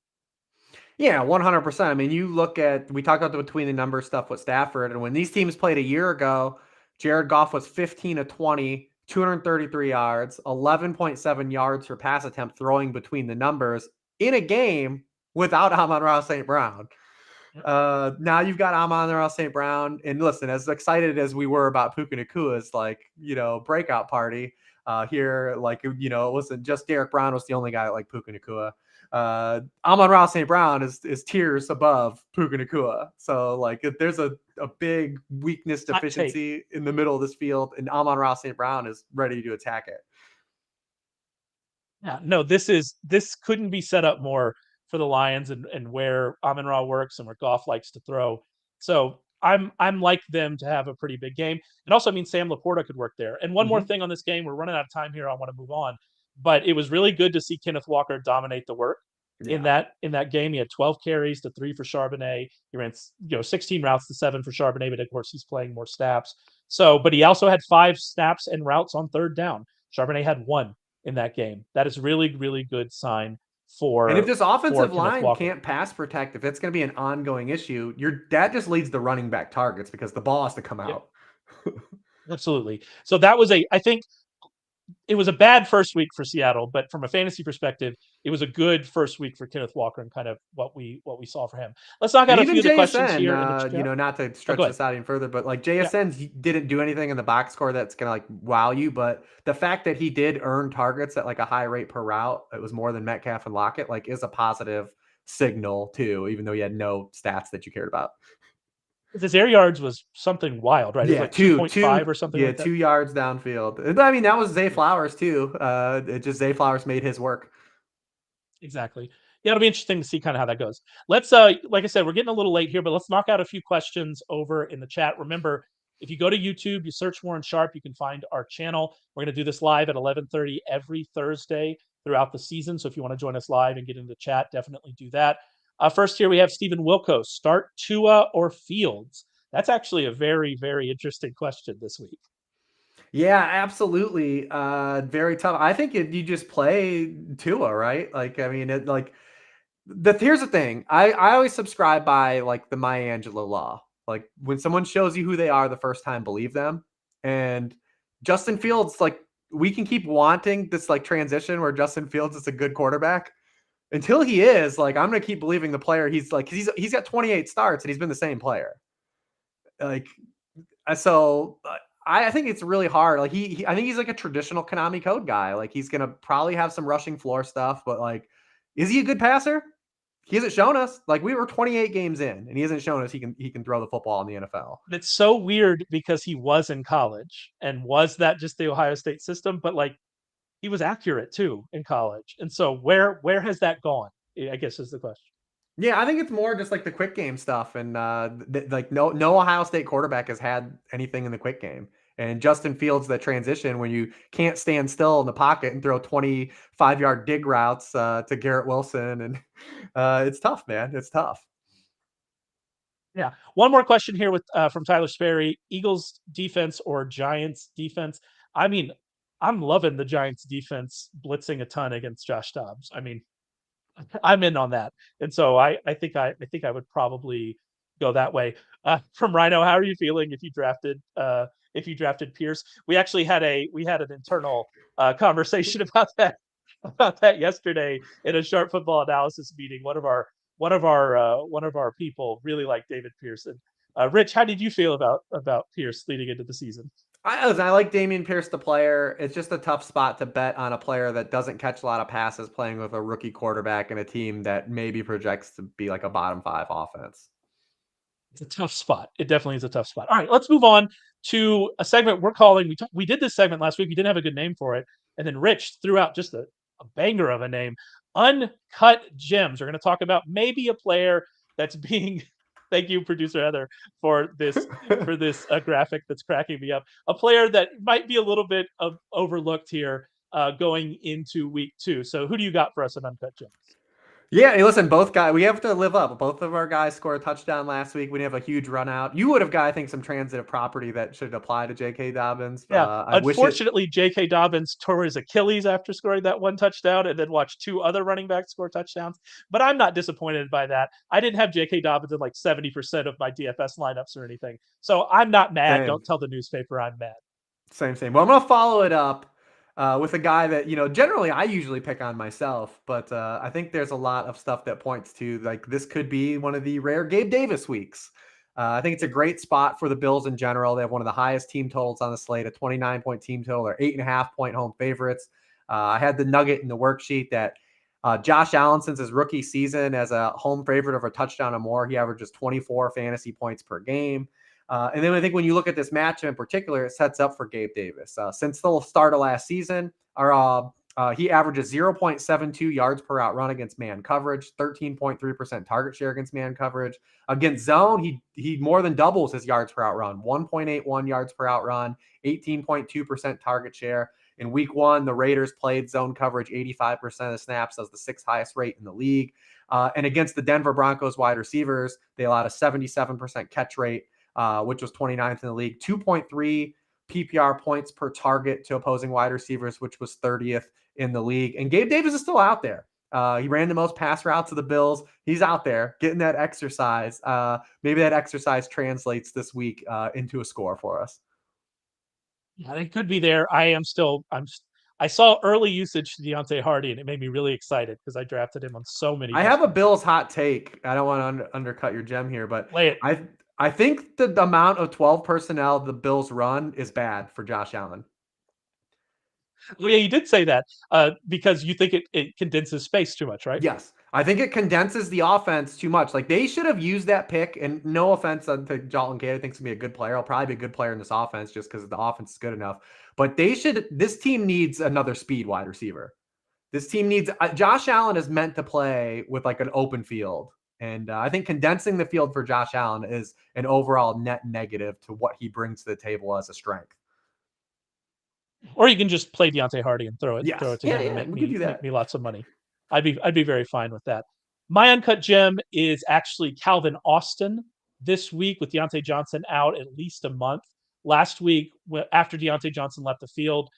Yeah, 100%. I mean, we talked about the between the numbers stuff with Stafford, and when these teams played a year ago, Jared Goff was 15 of 20, 233 yards, 11.7 yards per pass attempt throwing between the numbers in a game without Amon-Ra St. Brown. Now you've got Amon-Ra St. Brown, and listen, as excited as we were about Puka Nakua's breakout party here, it wasn't just Derek Brown was the only guy that liked Puka Nakua. Amon-Ra St. Brown is tiers above Puka Nakua. So if there's a big weakness deficiency in the middle of this field, and Amon-Ra St. Brown is ready to attack it. Yeah, no, this couldn't be set up more for the Lions and where Amon-Ra works and where Goff likes to throw. So I'm like them to have a pretty big game. It also means Sam Laporta could work there. And one more thing on this game, we're running out of time here. I want to move on, but it was really good to see Kenneth Walker dominate the work in that game. He had 12 carries to 3 for Charbonnet. He ran 16 routes to 7 for Charbonnet, but of course he's playing more snaps. But he also had 5 snaps and routes on third down. Charbonnet had 1 in that game. That is really, really good sign And if for this for offensive Kenneth line Walker. can't pass protect, if it's going to be an ongoing issue, that just leads to running back targets because the ball has to come Yeah, out. absolutely. So that was I think it was a bad first week for Seattle, but from a fantasy perspective, it was a good first week for Kenneth Walker and kind of what we saw for him. Let's knock And out a even few of the questions JSN, here in the chat. not to Oh, go stretch ahead. this out even further, but like Yeah. JSN didn't do anything in the box score that's gonna like wow you. But the fact that he did earn targets at like a high rate per route, it was more than Metcalf and Lockett, like is a positive signal too, even though he had no stats that you cared about. His air yards was something wild, right? It was Yeah, like 2.5 or something like that. 2 yards downfield. I mean, that was Zay Flowers too. It just Zay Flowers made his work. Exactly. Yeah, it'll be interesting to see kind of how that goes. Let's like I said, we're getting a little late here, but let's knock out a few questions over in the chat. Remember, if you go to YouTube, you search Warren Sharp, you can find our channel. We're going to do this live at 11:30 every Thursday throughout the season. So if you want to join us live and get into the chat, definitely do that. First here we have Stephen Wilkos. Start Tua or Fields? That's actually a very, very interesting question this week. Yeah, absolutely. Very tough. I think you just play Tua, right? Like, I mean, here's the thing. I always subscribe by like the Maya Angelou law. Like when someone shows you who they are the first time, believe them. And Justin Fields, like we can keep wanting this like transition where Justin Fields is a good quarterback until he is. Like I'm gonna keep believing the player. He's got 28 starts and he's been the same player. Like so I think it's really hard. Like I think he's like a traditional Konami code guy. Like he's gonna probably have some rushing floor stuff, but like, is he a good passer? He hasn't shown us. Like we were 28 games in, and he hasn't shown us he can throw the football in the NFL. But it's so weird because he was in college, and was that just the Ohio State system? But like he was accurate too in college. And so where has that gone? I guess is the question. Yeah, I think it's more just like the quick game stuff, and like no Ohio State quarterback has had anything in the quick game. And Justin Fields, that transition when you can't stand still in the pocket and throw 25-yard dig routes to Garrett Wilson, and it's tough, man. It's tough. Yeah. One more question here with from Tyler Sperry: Eagles defense or Giants defense? I mean, I'm loving the Giants defense blitzing a ton against Josh Dobbs. I mean, I'm in on that, and so I think I would probably go that way. From Rhino, how are you feeling if you drafted Pierce? We had an internal conversation about that yesterday in a sharp football analysis meeting. One of our people really liked David Pearson. Rich, how did you feel about Pierce leading into the season? I like Damian Pierce, the player. It's just a tough spot to bet on a player that doesn't catch a lot of passes playing with a rookie quarterback and a team that maybe projects to be like a bottom five offense. It's a tough spot. It definitely is a tough spot. All right, let's move on to a segment we're calling. We did this segment last week. We didn't have a good name for it, and then Rich threw out just a banger of a name, Uncut Gems. We're going to talk about maybe a player that's being. Thank you, producer Heather, for this graphic that's cracking me up. A player that might be a little bit of overlooked here going into week 2. So, who do you got for us in Uncut Gems? Yeah, hey, listen, both guys, we have to live up. Both of our guys scored a touchdown last week. We didn't have a huge run out. You would have got, I think, some transitive property that should apply to J.K. Dobbins. Yeah, I wish it. unfortunately, J.K. Dobbins tore his Achilles after scoring that one touchdown, and then watched 2 other running backs score touchdowns. But I'm not disappointed by that. I didn't have J.K. Dobbins in like 70% of my DFS lineups or anything, so I'm not mad. Same. Don't tell the newspaper I'm mad. Same. Well, I'm gonna follow it up with a guy that generally I usually pick on myself, but I think there's a lot of stuff that points to like this could be one of the rare Gabe Davis weeks. I think it's a great spot for the Bills in general. They have one of the highest team totals on the slate, a 29-point team total, or 8.5-point home favorites. I had the nugget in the worksheet that Josh Allen, since his rookie season as a home favorite of a touchdown or more, he averages 24 fantasy points per game. And then I think when you look at this matchup in particular, it sets up for Gabe Davis. Since the start of last season, he averages 0.72 yards per out run against man coverage, 13.3% target share against man coverage. Against zone, he more than doubles his yards per out run, 1.81 yards per out run, 18.2% target share. In week 1, the Raiders played zone coverage 85% of the snaps. That was the 6th highest rate in the league. And against the Denver Broncos wide receivers, they allowed a 77% catch rate, which was 29th in the league, 2.3 PPR points per target to opposing wide receivers, which was 30th in the league. And Gabe Davis is still out there. He ran the most pass routes of the Bills. He's out there getting that exercise. Maybe that exercise translates this week into a score for us. Yeah, it could be there. I saw early usage to Deontay Hardy, and it made me really excited because I drafted him on so many I have a different teams. Bills hot take. I don't want to undercut your gem here, but Play it. I I think the amount of 12 personnel the Bills run is bad for Josh Allen. Oh, yeah, you did say that because you think it condenses space too much, right? Yes. I think it condenses the offense too much. Like they should have used that pick. And no offense to Jalton Cade, I think he's gonna be a good player. I'll probably be a good player in this offense just because the offense is good enough. But this team needs another speed wide receiver. This team needs Josh Allen is meant to play with like an open field. And I think condensing the field for Josh Allen is an overall net negative to what he brings to the table as a strength. Or you can just play Deontay Hardy and throw Yes. it to Yeah, him and yeah, we could do make that. me lots of money. I'd be very fine with that. My uncut gem is actually Calvin Austin this week with Deontay Johnson out at least a month. Last week, after Deontay Johnson left the field,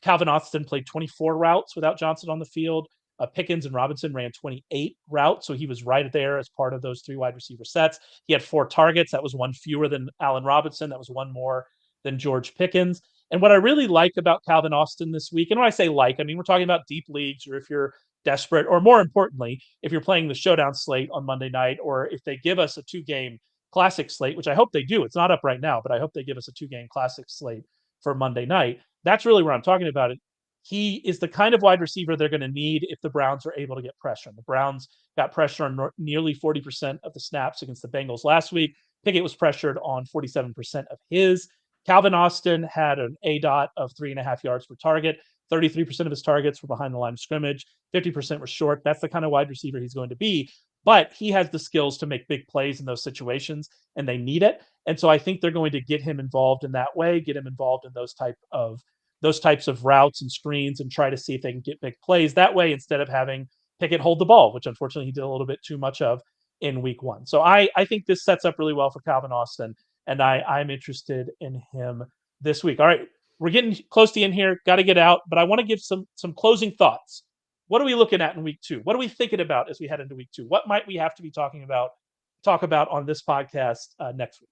Calvin Austin played 24 routes without Johnson on the field. Pickens and Robinson ran 28 routes, so he was right there as part of those three wide receiver sets. He had 4 targets. That was one fewer than Allen Robinson. That was one more than George Pickens. And what I really like about Calvin Austin this week, and when I say like, I mean, we're talking about deep leagues, or if you're desperate, or more importantly, if you're playing the showdown slate on Monday night, or if they give us a 2-game classic slate, which I hope they do. It's not up right now, but I hope they give us a 2-game classic slate for Monday night. That's really where I'm talking about it. He is the kind of wide receiver they're going to need if the Browns are able to get pressure. And the Browns got pressure on nearly 40% of the snaps against the Bengals last week. Pickett was pressured on 47% of his. Calvin Austin had an ADOT of 3.5 yards per target. 33% of his targets were behind the line of scrimmage. 50% were short. That's the kind of wide receiver he's going to be. But he has the skills to make big plays in those situations, and they need it. And so I think they're going to get him involved in that way, get him involved in those types of routes and screens, and try to see if they can get big plays that way instead of having Pickett hold the ball, which unfortunately he did a little bit too much of in week one. So I think this sets up really well for Calvin Austin, and I'm interested in him this week. All right, we're getting close to the end here. Got to get out, but I want to give some closing thoughts. What are we looking at in week two? What are we thinking about as we head into week two? What might we have to be talk about on this podcast next week?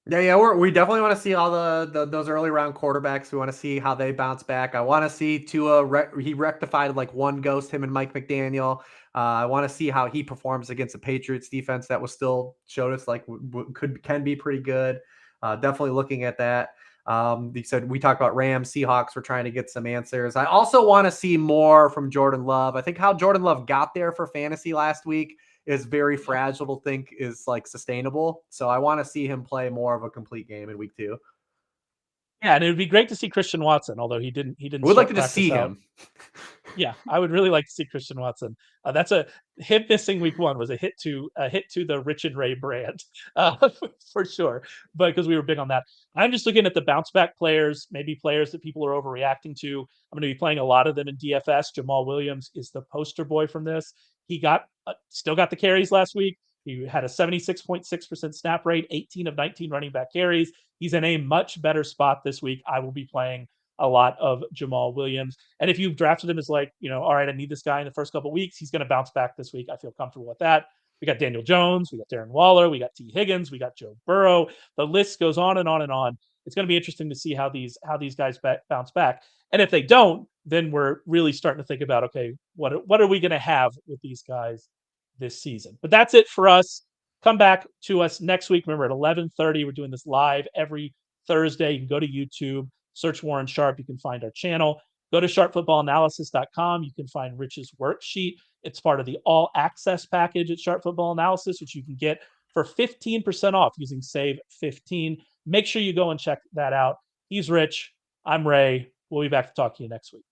Yeah, we definitely want to see all those early round quarterbacks. We want to see how they bounce back. I want to see Tua. He rectified like one ghost, him and Mike McDaniel. I want to see how he performs against the Patriots defense that was still showed us like can be pretty good. Definitely looking at that. He said we talked about Rams, Seahawks. We're trying to get some answers. I also want to see more from Jordan Love. I think how Jordan Love got there for fantasy last week is very fragile to think is like sustainable. So I want to see him play more of a complete game in week 2. Yeah, and it would be great to see Christian Watson, although he I didn't would like start to just practice see out. him. Yeah, I would really like to see Christian Watson. That's a hit missing week one was a hit to the Rich and Ray brand for sure. But because we were big on that, I'm just looking at the bounce back players, maybe players that people are overreacting to. I'm going to be playing a lot of them in DFS. Jamal Williams is the poster boy from this. He got still got the carries last week. He had a 76.6% snap rate, 18 of 19 running back carries. He's in a much better spot this week. I will be playing a lot of Jamal Williams. And if you've drafted him as like, all right, I need this guy in the first couple of weeks, he's going to bounce back this week. I feel comfortable with that. We got Daniel Jones, we got Darren Waller, we got T. Higgins, we got Joe Burrow. The list goes on and on and on. It's going to be interesting to see how these guys bounce back. And if they don't, then we're really starting to think about, okay, what are we going to have with these guys this season? But that's it for us. Come back to us next week. Remember at 11:30, we're doing this live every Thursday. You can go to YouTube, search Warren Sharp. You can find our channel. Go to sharpfootballanalysis.com. You can find Rich's worksheet. It's part of the all access package at Sharp Football Analysis, which you can get for 15% off using Save 15. Make sure you go and check that out. He's Rich. I'm Ray. We'll be back to talk to you next week.